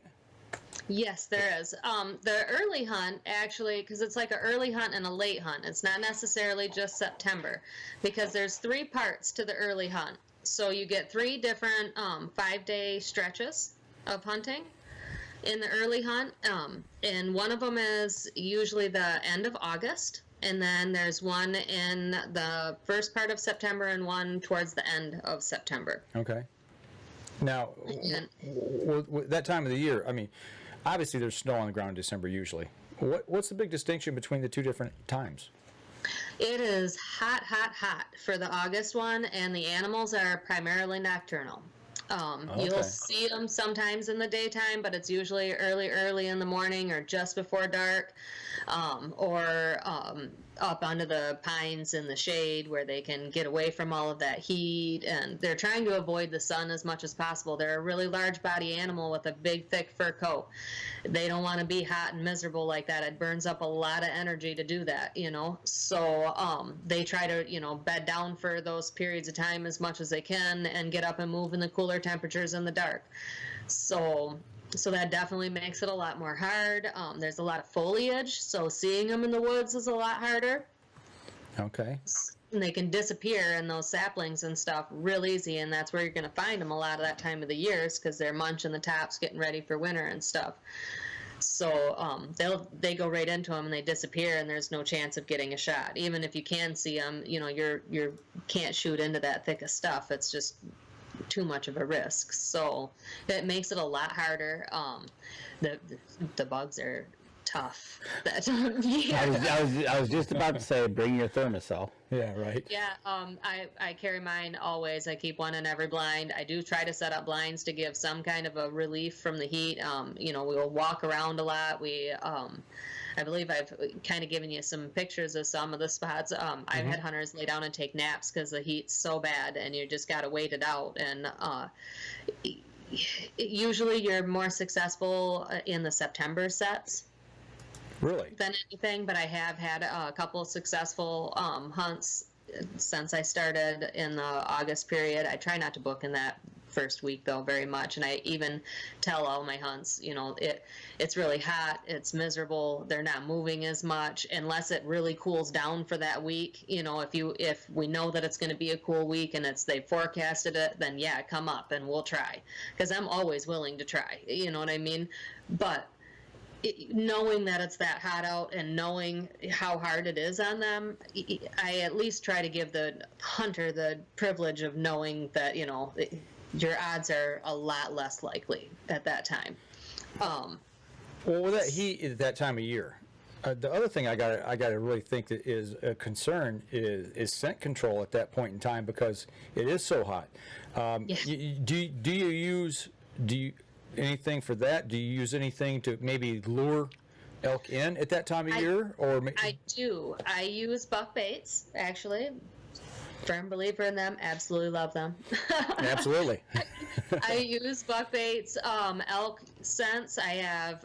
Yes, there is. The early hunt, actually, because it's like an early hunt and a late hunt. It's not necessarily just September, because there's 3 parts to the early hunt. So you get 3 different 5-day stretches of hunting in the early hunt, and one of them is usually the end of August, and then there's one in the first part of September and one towards the end of September. Okay. Now, with that time of the year, I mean, obviously there's snow on the ground in December usually. What's the big distinction between the two different times? It is hot, hot, hot for the August one, and the animals are primarily nocturnal. You'll see them sometimes in the daytime, but it's usually early in the morning or just before dark, or up under the pines in the shade where they can get away from all of that heat. And they're trying to avoid the sun as much as possible. They're a really large body animal with a big, thick fur coat. They don't want to be hot and miserable like that. It burns up a lot of energy to do that, So they try to, bed down for those periods of time as much as they can and get up and move in the cooler temperatures in the dark. So that definitely makes it a lot more hard. There's a lot of foliage, so seeing them in the woods is a lot harder. Okay. And they can disappear in those saplings and stuff real easy, and that's where you're going to find them a lot of that time of the year, because they're munching the tops, getting ready for winter and stuff. So they go right into them and they disappear, and there's no chance of getting a shot. Even if you can see them, you can't shoot into that thick of stuff. It's just too much of a risk, so it makes it a lot harder. The bugs are tough. Yeah. I was just about to say, bring your thermosol. Yeah, right. Yeah, I carry mine always. I keep one in every blind. I do try to set up blinds to give some kind of a relief from the heat. We'll walk around a lot. I believe I've kind of given you some pictures of some of the spots. I've had hunters lay down and take naps because the heat's so bad, and you just got to wait it out. And usually you're more successful in the September sets. Really? Than anything, but I have had a couple of successful hunts since I started in the August period. I try not to book in that first week though very much, and I even tell all my hunts, it's really hot, it's miserable, they're not moving as much unless it really cools down for that week. If we know that it's going to be a cool week and they forecasted it, then yeah, come up and we'll try, because I'm always willing to try, you know what I mean? But knowing that it's that hot out and knowing how hard it is on them, I at least try to give the hunter the privilege of knowing that your odds are a lot less likely at that time. Well, with that heat at that time of year, the other thing I gotta really think that is a concern is scent control at that point in time, because it is so hot. Yeah. Do you use anything for that? Do you use anything to maybe lure elk in at that time of year? I do. I use buck baits, actually. Firm believer in them. Absolutely love them. Absolutely. I use buck baits, elk scents. I have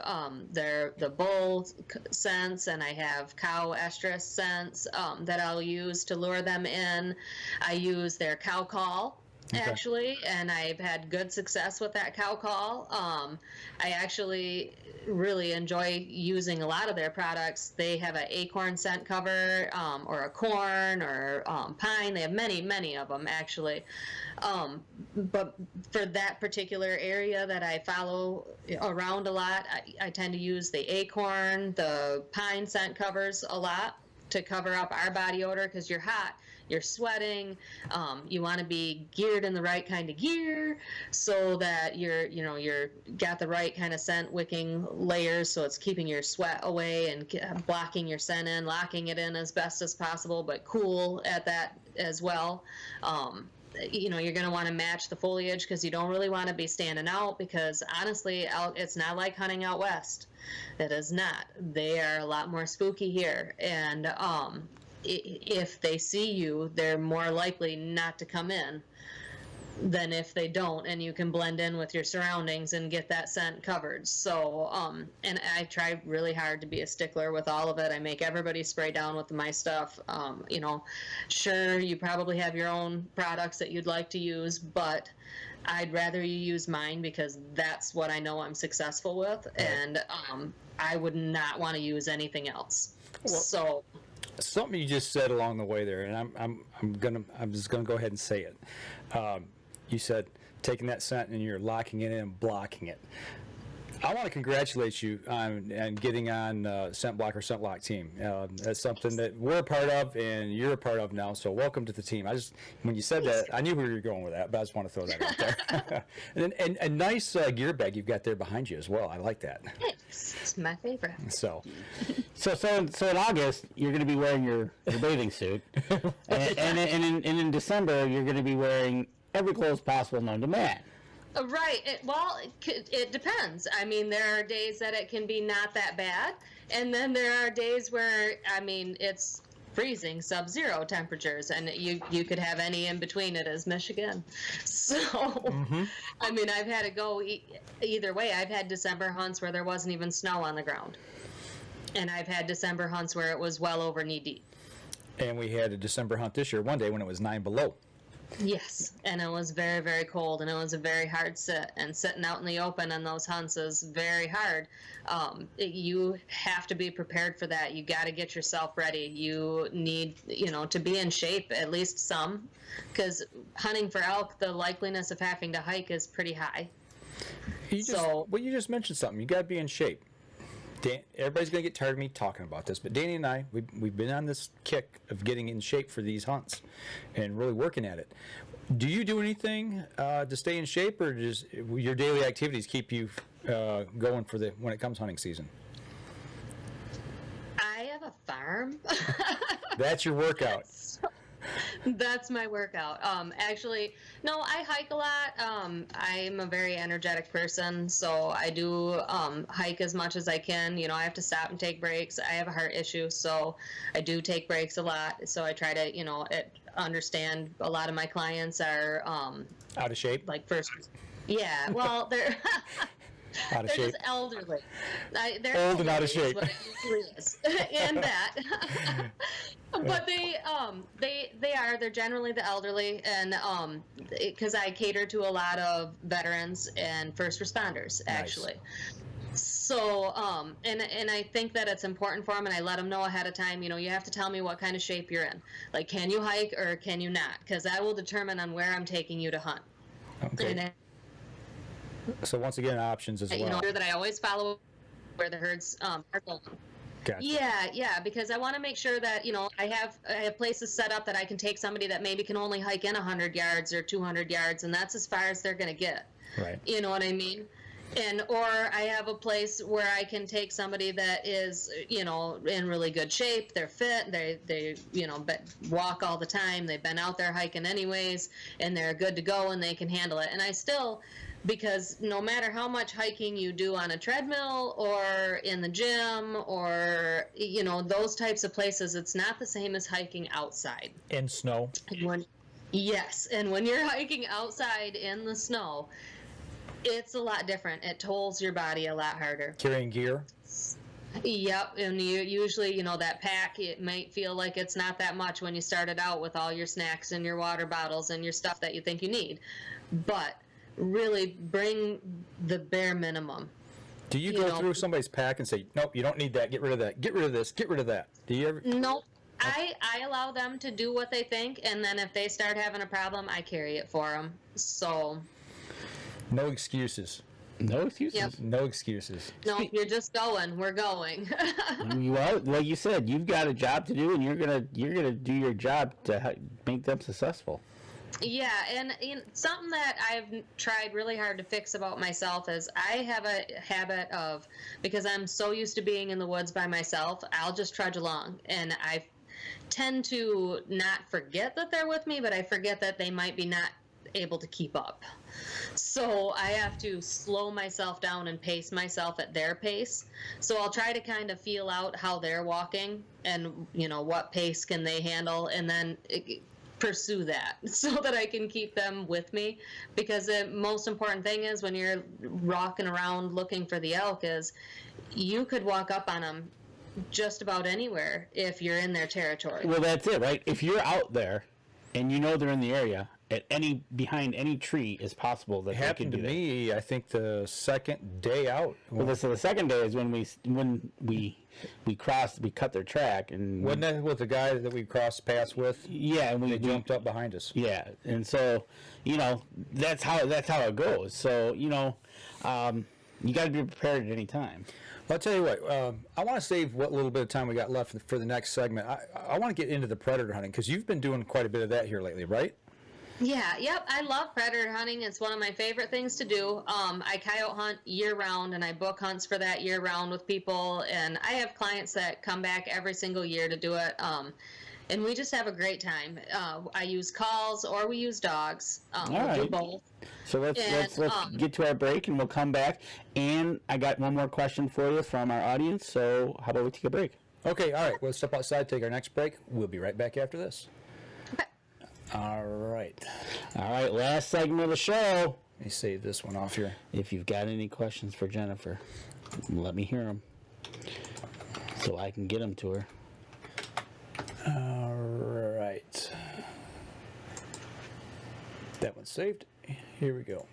the bull scents, and I have cow estrus scents that I'll use to lure them in. I use their cow call. Actually, and I've had good success with that cow call. I actually really enjoy using a lot of their products. They have an acorn scent cover, or a corn, or pine. They have many of them actually. But for that particular area that I follow around a lot, I tend to use the acorn, the pine scent covers a lot to cover up our body odor, because you're hot. You're sweating. You want to be geared in the right kind of gear so that you're got the right kind of scent wicking layers, so it's keeping your sweat away and blocking your scent in, locking it in as best as possible, but cool at that as well. You're going to want to match the foliage, because you don't really want to be standing out, because honestly, it's not like hunting out west. It is not. They are a lot more spooky here, and if they see you, they're more likely not to come in. than if they don't, and you can blend in with your surroundings and get that scent covered. So and I try really hard to be a stickler with all of it. I make everybody spray down with my stuff. You know, sure, you probably have your own products that you'd like to use, but I'd rather you use mine because that's what I know I'm successful with, and I would not want to use anything else. Well, so something you just said along the way there, and I'm just gonna go ahead and say it. You said taking that scent and you're locking it in and blocking it. I want to congratulate you on getting on Scent Block or Scent Lock team. That's something that we're a part of and you're a part of now. So welcome to the team. When you said that, I knew where you were going with that, but I just want to throw that out there. and a nice gear bag you've got there behind you as well. I like that. thanks. It's my favorite. So in August you're going to be wearing your bathing suit, and in December you're going to be wearing every clothes possible known to man. Right. It depends. I mean, there are days that it can be not that bad, and then there are days where, I mean, it's freezing, sub-zero temperatures, and you could have any in between it as Michigan. So, I mean, I've had to go either way. I've had December hunts where there wasn't even snow on the ground, and I've had December hunts where it was well over knee deep. And we had a December hunt this year one day when it was 9 below. Yes, and it was very, very cold, and it was a very hard sit, and sitting out in the open on those hunts is very hard. You have to be prepared for that. You got to get yourself ready. You need, to be in shape, at least some, because hunting for elk, the likeliness of having to hike is pretty high. You just mentioned something. You got to be in shape. Dan, everybody's going to get tired of me talking about this, but Danny and I, we've been on this kick of getting in shape for these hunts and really working at it. Do you do anything to stay in shape, or does your daily activities keep you going for when it comes hunting season? I have a farm. That's your workout. That's my workout. Actually, no, I hike a lot. I'm a very energetic person, so I do hike as much as I can. I have to stop and take breaks. I have a heart issue, so I do take breaks a lot. So I try to, understand a lot of my clients are out of shape. Like yeah. Well, they're out of they're shape. just elderly. They're Old and out of shape. What it usually is. And that. But they're generally the elderly, and because I cater to a lot of veterans and first responders, actually. Nice. So and I think that it's important for them, and I let them know ahead of time. You have to tell me what kind of shape you're in. Like, can you hike or can you not? Because that will determine on where I'm taking you to hunt. Okay. So once again, options as well. That I always follow where the herds are going. Gotcha. Yeah, because I want to make sure that I have places set up that I can take somebody that maybe can only hike in 100 yards or 200 yards, and that's as far as they're going to get. Right. You know what I mean? Or I have a place where I can take somebody that is in really good shape. They're fit. They walk all the time. They've been out there hiking anyways, and they're good to go, and they can handle it. And I still. Because no matter how much hiking you do on a treadmill or in the gym or, those types of places, it's not the same as hiking outside. In snow? Yes, and when you're hiking outside in the snow, it's a lot different. It tolls your body a lot harder. Carrying gear? Yep, and you usually, that pack, it might feel like it's not that much when you started out with all your snacks and your water bottles and your stuff that you think you need. But really bring the bare minimum. Do you go through somebody's pack and say, nope, you don't need that, get rid of that, get rid of this, get rid of that? Do you ever? Nope. I allow them to do what they think, and then if they start having a problem, I carry it for them. So. No excuses. No excuses. Yep. No excuses. No, you're just going. We're going. Well, like you said, you've got a job to do, and you're gonna do your job to make them successful. Yeah, and something that I've tried really hard to fix about myself is I have a habit of, because I'm so used to being in the woods by myself, I'll just trudge along, and I tend to not forget that they're with me, but I forget that they might be not able to keep up. So I have to slow myself down and pace myself at their pace. So I'll try to kind of feel out how they're walking and, what pace can they handle, and then pursue that so that I can keep them with me, because the most important thing is when you're rocking around looking for the elk is you could walk up on them just about anywhere if you're in their territory. Well, that's it, right? If you're out there and you know they're in the area, behind any tree is possible that It they could happened do to that. me, I think, the second day out. Well, so the second day is when we cut their track, and Wasn't that with the guy that we crossed paths with? yeah, and They jumped up behind us. yeah, and so that's how it goes. So you got to be prepared at any time. I'll tell you what, I want to save what little bit of time we got left for the next segment. I want to get into the predator hunting, because you've been doing quite a bit of that here lately, right? Yeah, yep. I love predator hunting. It's one of my favorite things to do. I coyote hunt year round, and I book hunts for that year round with people. And I have clients that come back every single year to do it. And we just have a great time. I use calls or we use dogs. We'll do right. both. So let's get to our break, and we'll come back. And I got one more question for you from our audience. So how about we take a break? Okay, all right. We'll step outside, take our next break. We'll be right back after this. All right. All right, last segment of the show. Let me save this one off here. If you've got any questions for Jennifer, let me hear them so I can get them to her. All right. That one's saved. Here we go.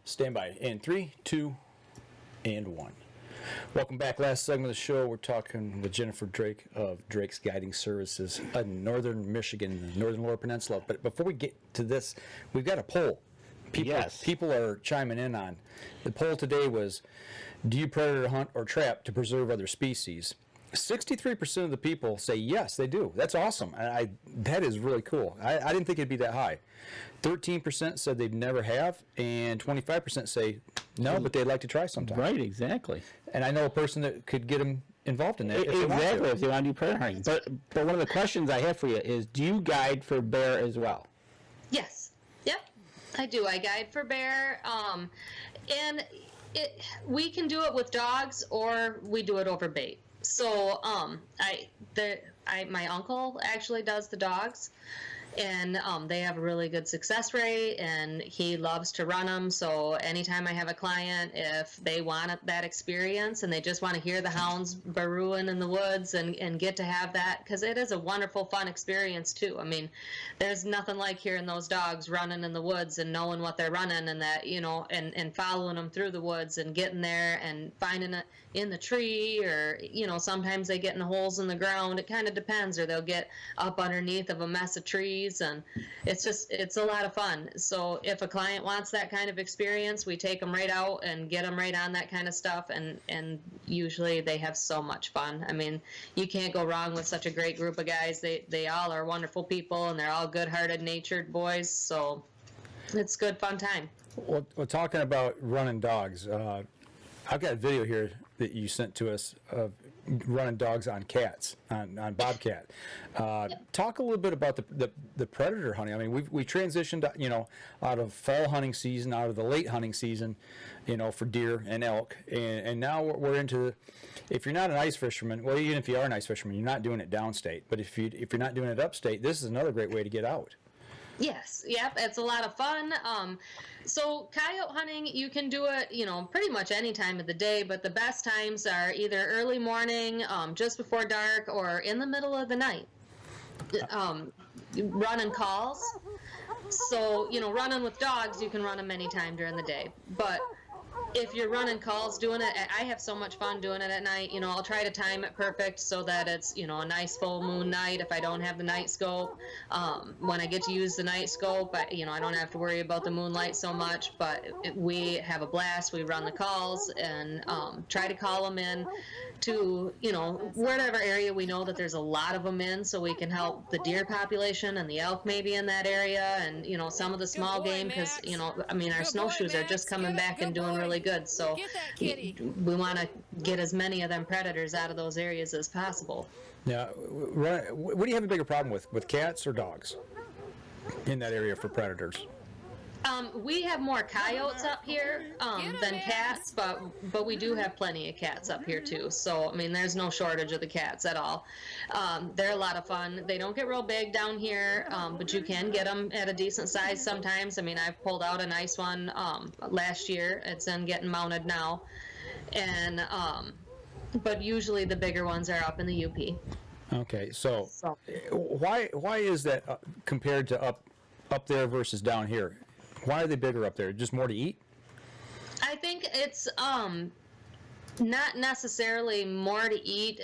Stand by. In 3, 2, and 1. Welcome back. Last segment of the show, we're talking with Jennifer Drake of Drake's Guiding Services in northern Michigan, the northern Lower Peninsula. But before we get to this, we've got a poll. People are chiming in on. The poll today was, do you predator hunt or trap to preserve other species? 63% of the people say yes, they do. That's awesome. That is really cool. I didn't think it'd be that high. 13% said they'd never have, and 25% say no, but they'd like to try sometime. Right, exactly. And I know a person that could get them involved in that. Exactly, if they want to do predator hunting. But one of the questions I have for you is, do you guide for bear as well? Yes. Yep. I do. I guide for bear. And we can do it with dogs, or we do it over bait. So my uncle actually does the dogs, and they have a really good success rate, and he loves to run them. So anytime I have a client, if they want that experience and they just want to hear the hounds barooing in the woods and get to have that, because it is a wonderful, fun experience too. I mean, there's nothing like hearing those dogs running in the woods and knowing what they're running, and that, and following them through the woods and getting there and finding it in the tree, or sometimes they get in holes in the ground. It kind of depends, or they'll get up underneath of a mess of trees, and it's a lot of fun. So if a client wants that kind of experience, we take them right out and get them right on that kind of stuff, and usually they have so much fun. I mean, you can't go wrong with such a great group of guys. They all are wonderful people, and they're all good-hearted, natured boys, so it's good fun time. Well, talking about running dogs, I've got a video here that you sent to us of running dogs on cats, on bobcat. Talk a little bit about the predator hunting. I mean, we transitioned, out of fall hunting season, out of the late hunting season, for deer and elk, and now we're into. If you're not an ice fisherman, well, even if you are an ice fisherman, you're not doing it downstate. But if you're not doing it upstate, this is another great way to get out. Yes, yep, it's a lot of fun. So coyote hunting, you can do it, pretty much any time of the day, but the best times are either early morning, just before dark, or in the middle of the night. Running calls. So, running with dogs, you can run them anytime during the day. But if you're running calls, doing it, I have so much fun doing it at night. I'll try to time it perfect so that it's, a nice full moon night if I don't have the night scope. When I get to use the night scope, I don't have to worry about the moonlight so much, but we have a blast. We run the calls and try to call them in to, whatever area we know that there's a lot of them in, so we can help the deer population and the elk maybe in that area, and, some of the small game, because, our snowshoes are just coming back and doing really good, so we want to get as many of them predators out of those areas as possible. Yeah, what do you have a bigger problem with cats or dogs in that area for predators? We have more coyotes up here than cats, but we do have plenty of cats up here too. So I mean, there's no shortage of the cats at all. They're a lot of fun. They don't get real big down here, but you can get them at a decent size sometimes. I mean, I've pulled out a nice one last year. It's in getting mounted now, and but usually the bigger ones are up in the UP. Okay, so why is that compared to up there versus down here? Why are they bigger up there? Just more to eat? I think it's not necessarily more to eat,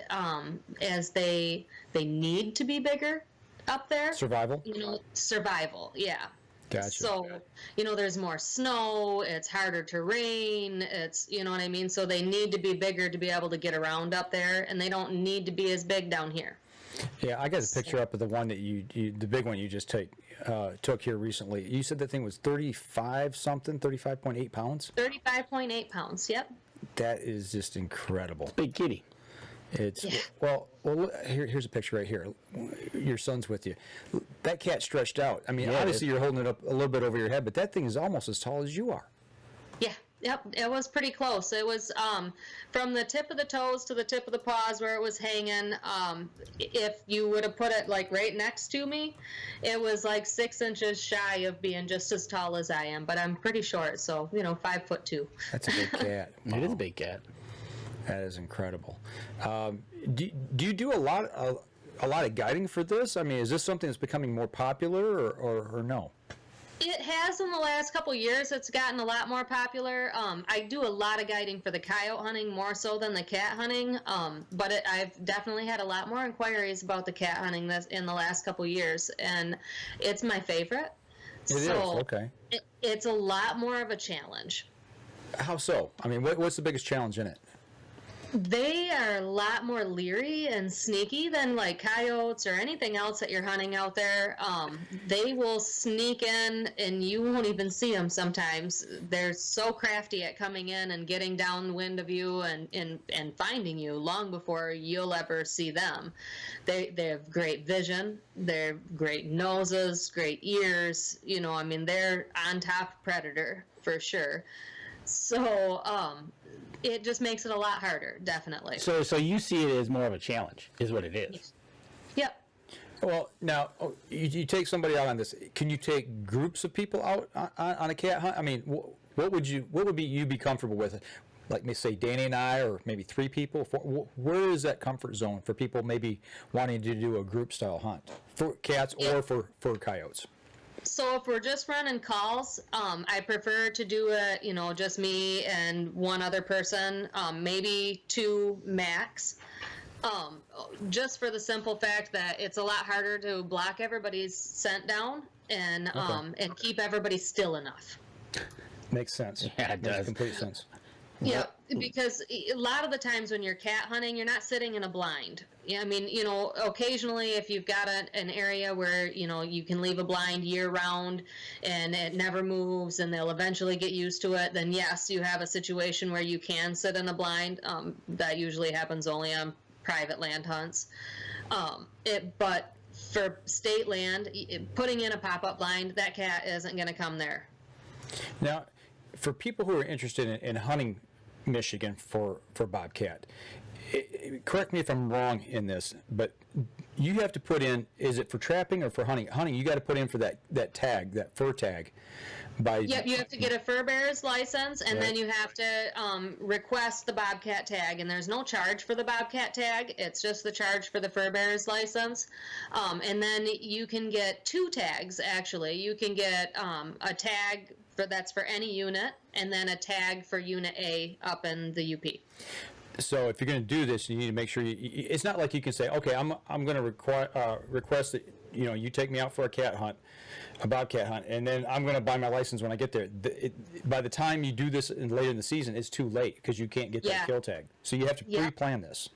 as they need to be bigger up there. Survival? Survival, yeah. Gotcha. So, there's more snow, it's harder terrain, it's, you know what I mean? So they need to be bigger to be able to get around up there, and they don't need to be as big down here. Yeah, I got a picture up of the one that the big one you just took here recently. You said that thing was 35.8 pounds? 35.8 pounds, yep. That is just incredible. Big kitty. It's Yeah. well here's a picture right here. Your son's with you. That cat stretched out. I mean, Yeah, obviously you're holding it up a little bit over your head, but that thing is almost as tall as you are. Yeah, yep, it was pretty close. It was from the tip of the toes to the tip of the paws where it was hanging. If you would have put it like right next to me, it was like 6 inches shy of being just as tall as I am. But I'm pretty short, so 5'2". That's a big cat. It is a big cat. That is incredible. Do you do a lot of guiding for this? I mean, is this something that's becoming more popular or no? It has in the last couple years. It's gotten a lot more popular. I do a lot of guiding for the coyote hunting more so than the cat hunting, but I've definitely had a lot more inquiries about the cat hunting in the last couple years, and it's my favorite. It is, okay. It's a lot more of a challenge. How so? I mean, what's the biggest challenge in it? They are a lot more leery and sneaky than like coyotes or anything else that you're hunting out there. They will sneak in and you won't even see them sometimes. They're so crafty at coming in and getting downwind of you and finding you long before you'll ever see them. They have great vision. They're great noses, great ears. I mean, they're on top predator for sure. So, it just makes it a lot harder, definitely. So you see it as more of a challenge, is what it is. Yep. Well, now you take somebody out on this. Can you take groups of people out on a cat hunt? I mean, what would you be comfortable with? Like, say Danny and I, or maybe 3 people. Where is that comfort zone for people maybe wanting to do a group style hunt for cats or for coyotes? So if we're just running calls, I prefer to do it, just me and one other person, maybe 2 max. Just for the simple fact that it's a lot harder to block everybody's scent down and keep everybody still enough. Makes sense. Yeah, it does. Makes complete sense. Yeah, because a lot of the times when you're cat hunting, you're not sitting in a blind. Yeah, I mean, occasionally if you've got an area where, you can leave a blind year round and it never moves and they'll eventually get used to it, then yes, you have a situation where you can sit in a blind. That usually happens only on private land hunts. But for state land, putting in a pop-up blind, that cat isn't going to come there. Now, for people who are interested in hunting Michigan for bobcat, correct me if I'm wrong in this, but you have to put in, is it for trapping or for hunting? Hunting, you got to put in for that tag, that fur tag. Yep, you have to get a fur bearer's license, and then you have to request the bobcat tag, and there's no charge for the bobcat tag. It's just the charge for the fur bearer's license. And then you can get 2 tags, actually. You can get a tag that's for any unit, and then a tag for Unit A up in the UP. So if you're going to do this, you need to make sure it's not like you can say, okay, I'm going to request that you take me out for a bobcat hunt, and then I'm going to buy my license when I get there. By the time you do this later in the season, it's too late because you can't get that kill tag. So you have to pre-plan this.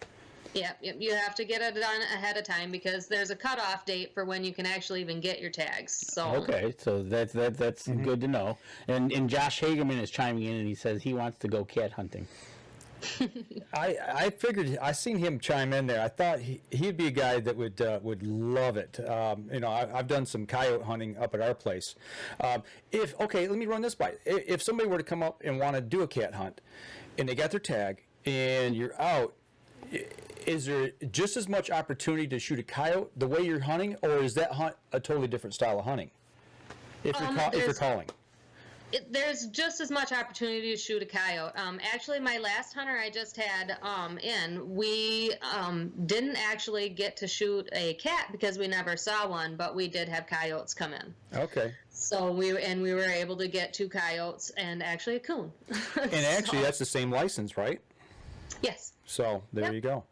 Yeah, you have to get it done ahead of time because there's a cutoff date for when you can actually even get your tags. So okay, so that's good to know. And Josh Hagerman is chiming in and he says he wants to go cat hunting. I figured I seen him chime in there. I thought he'd be a guy that would love it. I've done some coyote hunting up at our place. Let me run this by. If somebody were to come up and want to do a cat hunt, and they got their tag, and you're out, is there just as much opportunity to shoot a coyote the way you're hunting, or is that hunt a totally different style of hunting? If you're calling. There's just as much opportunity to shoot a coyote. Actually, my last hunter I just had we didn't actually get to shoot a cat because we never saw one, but we did have coyotes come in. Okay. So we were able to get 2 coyotes and actually a coon. And actually, that's the same license, right? Yes. So there you go.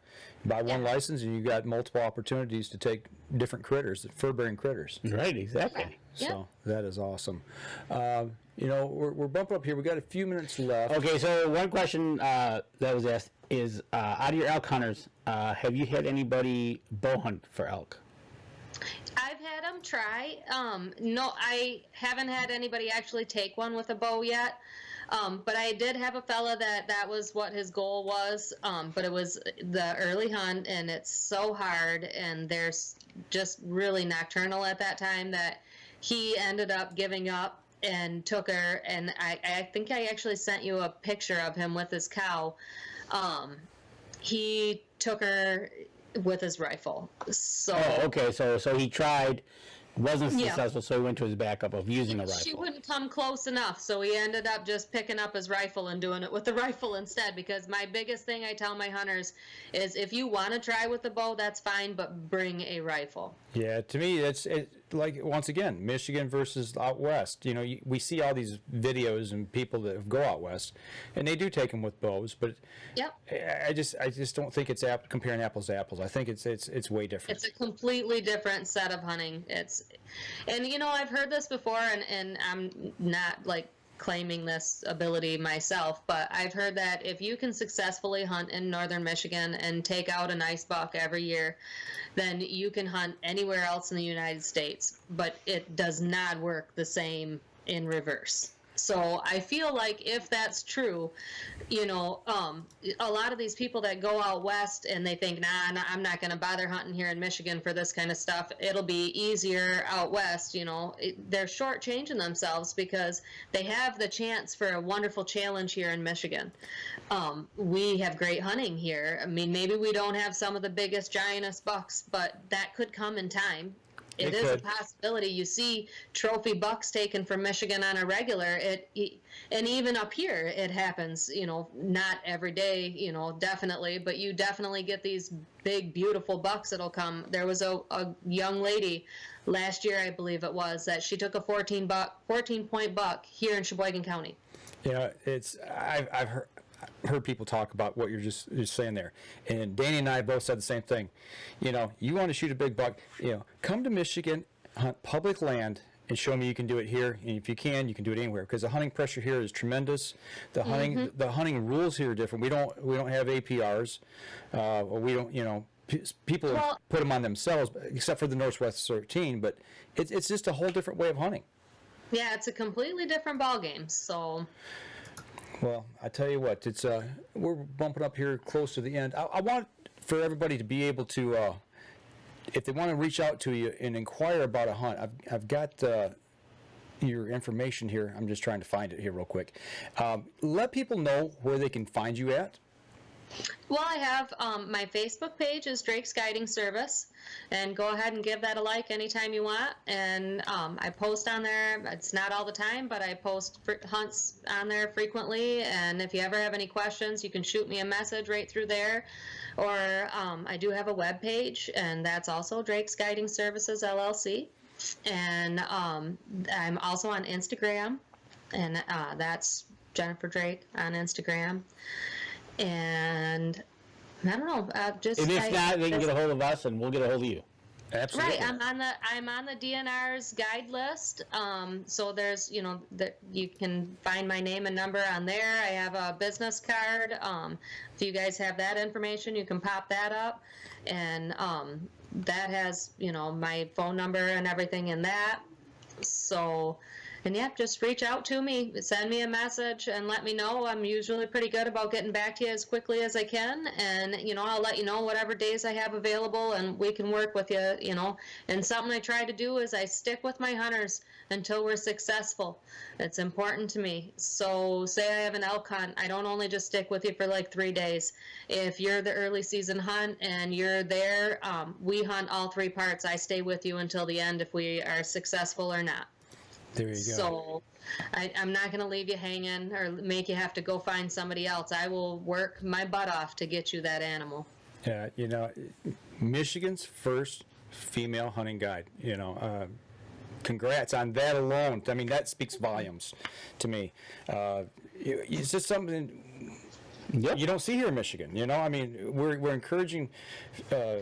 Buy one license, and you got multiple opportunities to take different critters, fur-bearing critters. Right, exactly. Okay. So that is awesome. We're bumping up here. We got a few minutes left. Okay, so one question that was asked is, out of your elk hunters, have you had anybody bow hunt for elk? I've had them try. No, I haven't had anybody actually take one with a bow yet. But I did have a fella that was what his goal was. But it was the early hunt, and it's so hard, and there's just really nocturnal at that time that he ended up giving up and took her. And I think I actually sent you a picture of him with his cow. He took her with his rifle. So. Oh, okay. So he tried, wasn't successful, so he went to his backup of using a rifle. She wouldn't come close enough, so he ended up just picking up his rifle and doing it with the rifle instead. Because my biggest thing I tell my hunters is, if you want to try with the bow, that's fine, but bring a rifle. Yeah, to me, it's like, once again, Michigan versus out west. We see all these videos and people that go out west, and they do take them with bows. But yep. I just don't think it's comparing apples to apples. I think it's way different. It's a completely different set of hunting. I've heard this before, and I'm not claiming this ability myself, but I've heard that if you can successfully hunt in northern Michigan and take out a nice buck every year, then you can hunt anywhere else in the United States, but it does not work the same in reverse. So I feel like if that's true, a lot of these people that go out west and they think, nah, I'm not going to bother hunting here in Michigan for this kind of stuff. It'll be easier out west. They're shortchanging themselves because they have the chance for a wonderful challenge here in Michigan. We have great hunting here. I mean, maybe we don't have some of the biggest, giantest bucks, but that could come in time. It is a possibility. You see trophy bucks taken from Michigan on a regular. And even up here, it happens. Not every day. Definitely, but you definitely get these big, beautiful bucks that'll come. There was a young lady last year, I believe it was, that she took a 14-point buck here in Sheboygan County. I've heard people talk about what you're just saying there, and Danny and I both said the same thing. You want to shoot a big buck, come to Michigan, hunt public land, and show me you can do it here. And if you can do it anywhere, because the hunting pressure here is tremendous. The hunting rules here are different. We don't have APRs, or we don't. People put them on themselves, except for the Northwest 13. But it's just a whole different way of hunting. Yeah, it's a completely different ballgame. So. Well, I tell you what, it's we're bumping up here close to the end. I want for everybody to be able to, if they want to reach out to you and inquire about a hunt, I've got your information here. I'm just trying to find it here real quick. Let people know where they can find you at. Well, I have my Facebook page is Drake's Guiding Service, and go ahead and give that a like anytime you want. And I post on there. It's not all the time, but I post hunts on there frequently. And if you ever have any questions, you can shoot me a message right through there. Or I do have a web page, and that's also Drake's Guiding Services LLC. And I'm also on Instagram, and that's Jennifer Drake on Instagram. And I don't know. And if not, they can get a hold of us, and we'll get a hold of you. Absolutely. Right. I'm on the DNR's guide list. So there's that you can find my name and number on there. I have a business card. If you guys have that information, you can pop that up, and that has my phone number and everything in that. So. And yep, just reach out to me, send me a message, and let me know. I'm usually pretty good about getting back to you as quickly as I can. And, I'll let you know whatever days I have available, and we can work with you. And something I try to do is I stick with my hunters until we're successful. It's important to me. So say I have an elk hunt, I don't only just stick with you for like 3 days. If you're the early season hunt and you're there, we hunt all 3 parts. I stay with you until the end if we are successful or not. There you go. So I'm not going to leave you hanging or make you have to go find somebody else. I will work my butt off to get you that animal. Yeah, Michigan's first female hunting guide, congrats on that alone. I mean, that speaks volumes to me. It's just something you don't see here in Michigan. I mean, we're encouraging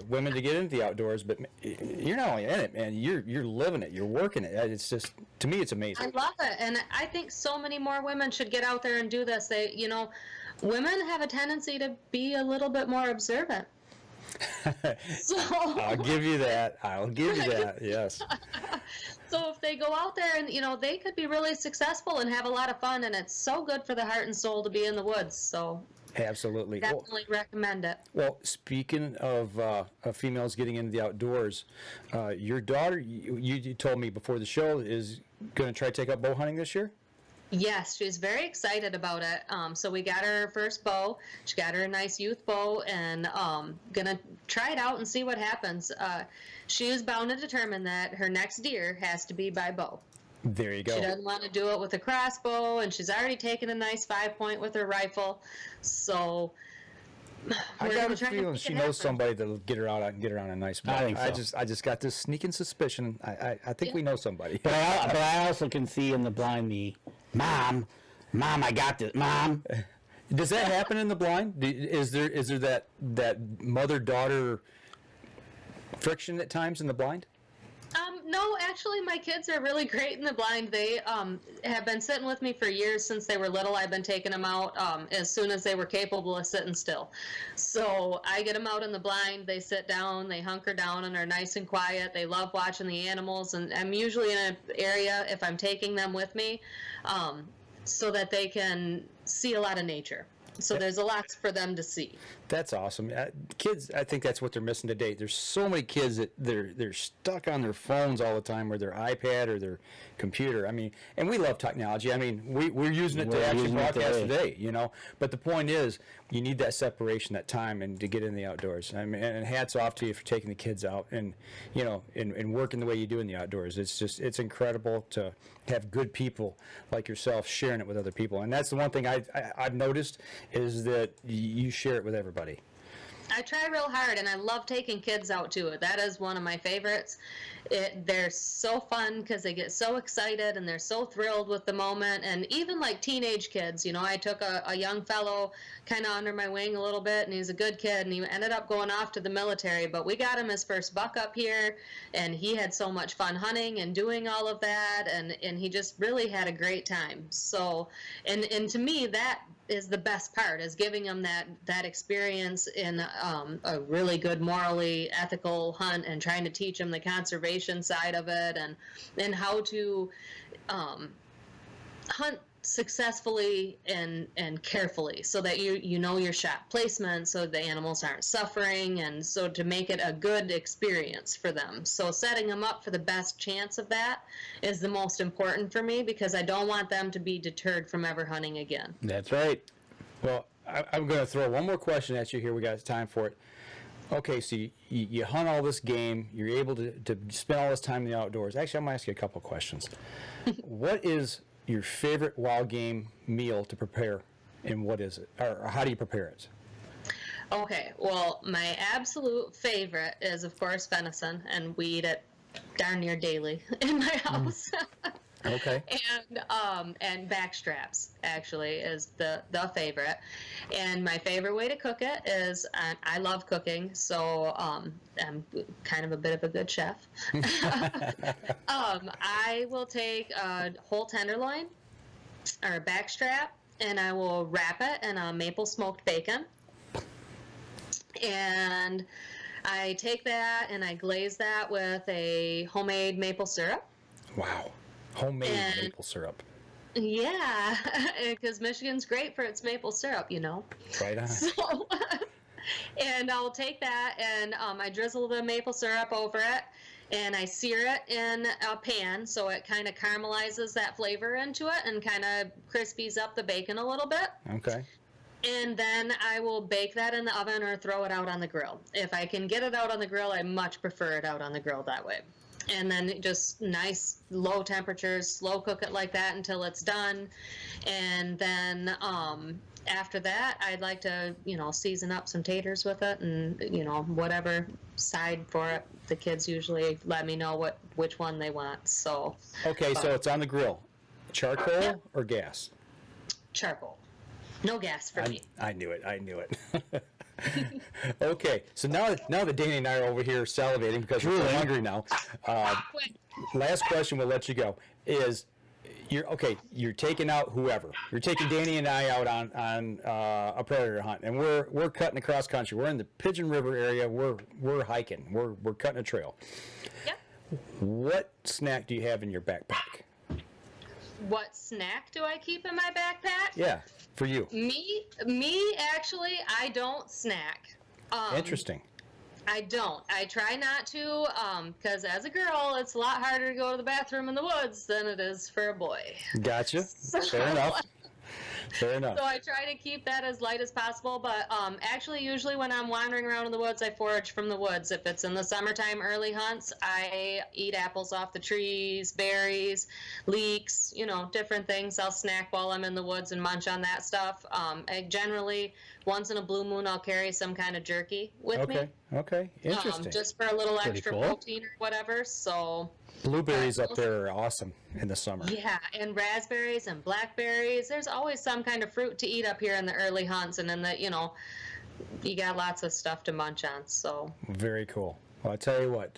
women to get into the outdoors, but you're not only in it, man. You're living it. You're working it. It's just, to me, it's amazing. I love it, and I think so many more women should get out there and do this. Women have a tendency to be a little bit more observant. So I'll give you that. Yes. So if they go out there and they could be really successful and have a lot of fun, and it's so good for the heart and soul to be in the woods. So absolutely, definitely recommend it. Well, speaking of females getting into the outdoors, your daughter, you told me before the show, is going to try to take up bow hunting this year. Yes, she's very excited about it. So we got her first bow. She got her a nice youth bow, and gonna try it out and see what happens. She is bound and determined that her next deer has to be by bow. There you go. She doesn't want to do it with a crossbow, and she's already taken a nice 5-point with her rifle. So I got a feeling she knows somebody that'll get her out and get her on a nice bow. I think so. I just got this sneaking suspicion. I think we know somebody. But I also can see in the blind the mom, I got this, mom. Does that happen in the blind? Is there that mother-daughter friction at times in the blind? No, actually, my kids are really great in the blind. They have been sitting with me for years since they were little. I've been taking them out as soon as they were capable of sitting still. So I get them out in the blind. They sit down, they hunker down, and are nice and quiet. They love watching the animals, and I'm usually in an area, if I'm taking them with me, so that they can see a lot of nature. So there's a lot for them to see. That's awesome. Kids, I think that's what they're missing today. There's so many kids that they're stuck on their phones all the time, or their iPad or their computer. I mean, and we love technology. I mean, we're using it to actually broadcast today, But the point is, you need that separation, that time, and to get in the outdoors. I mean, and hats off to you for taking the kids out and and working the way you do in the outdoors. It's incredible to have good people like yourself sharing it with other people. And that's the one thing I've noticed is that you share it with everybody. I try real hard, and I love taking kids out to it. That is one of my favorites. They're so fun because they get so excited and they're so thrilled with the moment. And even like teenage kids, I took a young fellow kind of under my wing a little bit, and he's a good kid, and he ended up going off to the military. But we got him his first buck up here, and he had so much fun hunting and doing all of that, and he just really had a great time. So, and to me, that is the best part, is giving them that experience in a really good, morally ethical hunt, and trying to teach them the conservation side of it, and how to hunt successfully and carefully, so that you know your shot placement, so the animals aren't suffering, and so to make it a good experience for them. So setting them up for the best chance of that is the most important for me, because I don't want them to be deterred from ever hunting again. That's right. Well, I'm going to throw one more question at you here. We got time for it. Okay, so you hunt all this game. You're able to spend all this time in the outdoors. Actually, I'm going to ask you a couple questions. What is your favorite wild game meal to prepare, and what is it? Or how do you prepare it? Okay, well, my absolute favorite is, of course, venison, and we eat it darn near daily in my house. Okay. And backstraps actually is the favorite. And my favorite way to cook it is, I love cooking, so I'm kind of a bit of a good chef. I will take a whole tenderloin or a backstrap, and I will wrap it in a maple smoked bacon. And I take that and I glaze that with a homemade maple syrup. Wow. Homemade And- maple syrup. Yeah, because Michigan's great for its maple syrup, you know. Right on. So, and I'll take that and I drizzle the maple syrup over it and I sear it in a pan so it kind of caramelizes that flavor into it and kind of crispies up the bacon a little bit. Okay. And then I will bake that in the oven or throw it out on the grill. If I can get it out on the grill, I much prefer it out on the grill that way. And then just nice low temperatures, slow cook it like that until it's done. And then after that, I'd like to, season up some taters with it and, whatever side for it. The kids usually let me know which one they want. So Okay, so it's on the grill. Charcoal Yep. or gas? charcoal. No gas for me. I knew it. I knew it. Okay, so now that Danny and I are over here salivating because we're so hungry now, last question we'll let you go is, you're taking out whoever. You're taking Danny and I out on a predator hunt, and we're cutting across country. We're in the Pigeon River area. We're hiking. We're cutting a trail. Yep. What snack do you have in your backpack? What snack do I keep in my backpack? Yeah, for you. Me, actually, I don't snack. Interesting. I don't. I try not to, because as a girl, it's a lot harder to go to the bathroom in the woods than it is for a boy. Gotcha. Fair enough. Fair enough. So I try to keep that as light as possible, but actually, usually when I'm wandering around in the woods, I forage from the woods. If it's in the summertime early hunts, I eat apples off the trees, berries, leeks, different things. I'll snack while I'm in the woods and munch on that stuff. I generally, once in a blue moon, I'll carry some kind of jerky with me. Okay. Interesting. Just for a little Pretty extra cool. protein or whatever. So Blueberries up there are awesome in the summer. yeah, and raspberries and blackberries. There's always some kind of fruit to eat up here in the early hunts, and in the you got lots of stuff to munch on. So Very cool. Well, I tell you what,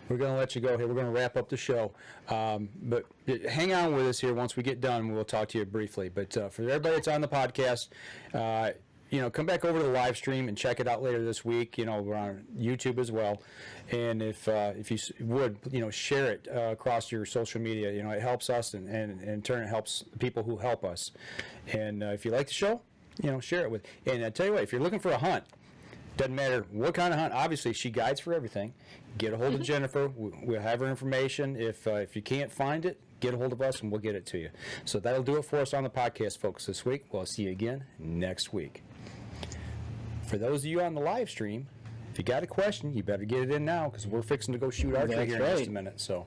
we're going to let you go here. We're going to wrap up the show, but hang on with us here. Once we get done, we'll talk to you briefly. But for everybody that's on the podcast, come back over to the live stream and check it out later this week. We're on YouTube as well, and if you would, share it across your social media. It helps us, and in turn, it helps people who help us. And if you like the show, share it with. And I tell you what, if you're looking for a hunt, doesn't matter what kind of hunt. Obviously, she guides for everything. Get a hold of Jennifer. We'll have her information. If you can't find it, get a hold of us and we'll get it to you. So that'll do it for us on the podcast, folks, this week. We'll see you again next week. For those of you on the live stream, if you got a question, you better get it in now because we're fixing to go shoot archery That's here in just right. a minute. So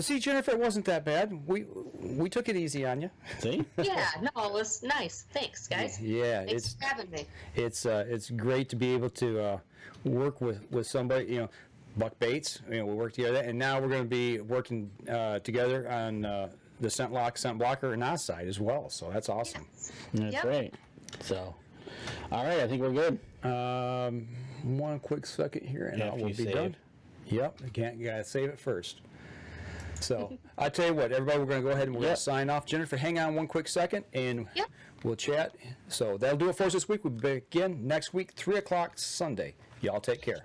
see, Jennifer, it wasn't that bad. We took it easy on you. See? yeah, no, it was nice. Thanks, guys. Yeah, Thanks for having me. it's great to be able to work with somebody. Buck Bates. We work together, and now we're going to be working together on the scent blocker, and our side as well. So that's awesome. That's Yep. right. So, all right, I think we're good. One quick second here, and After we'll you be save. done. Yep, you gotta save it first. So I tell you what, everybody, we're going to go ahead and we're going Yep. to sign off. Jennifer, hang on one quick second, and Yep. we'll chat. So that'll do it for us this week. We'll begin next week, 3 o'clock Sunday. Y'all take care.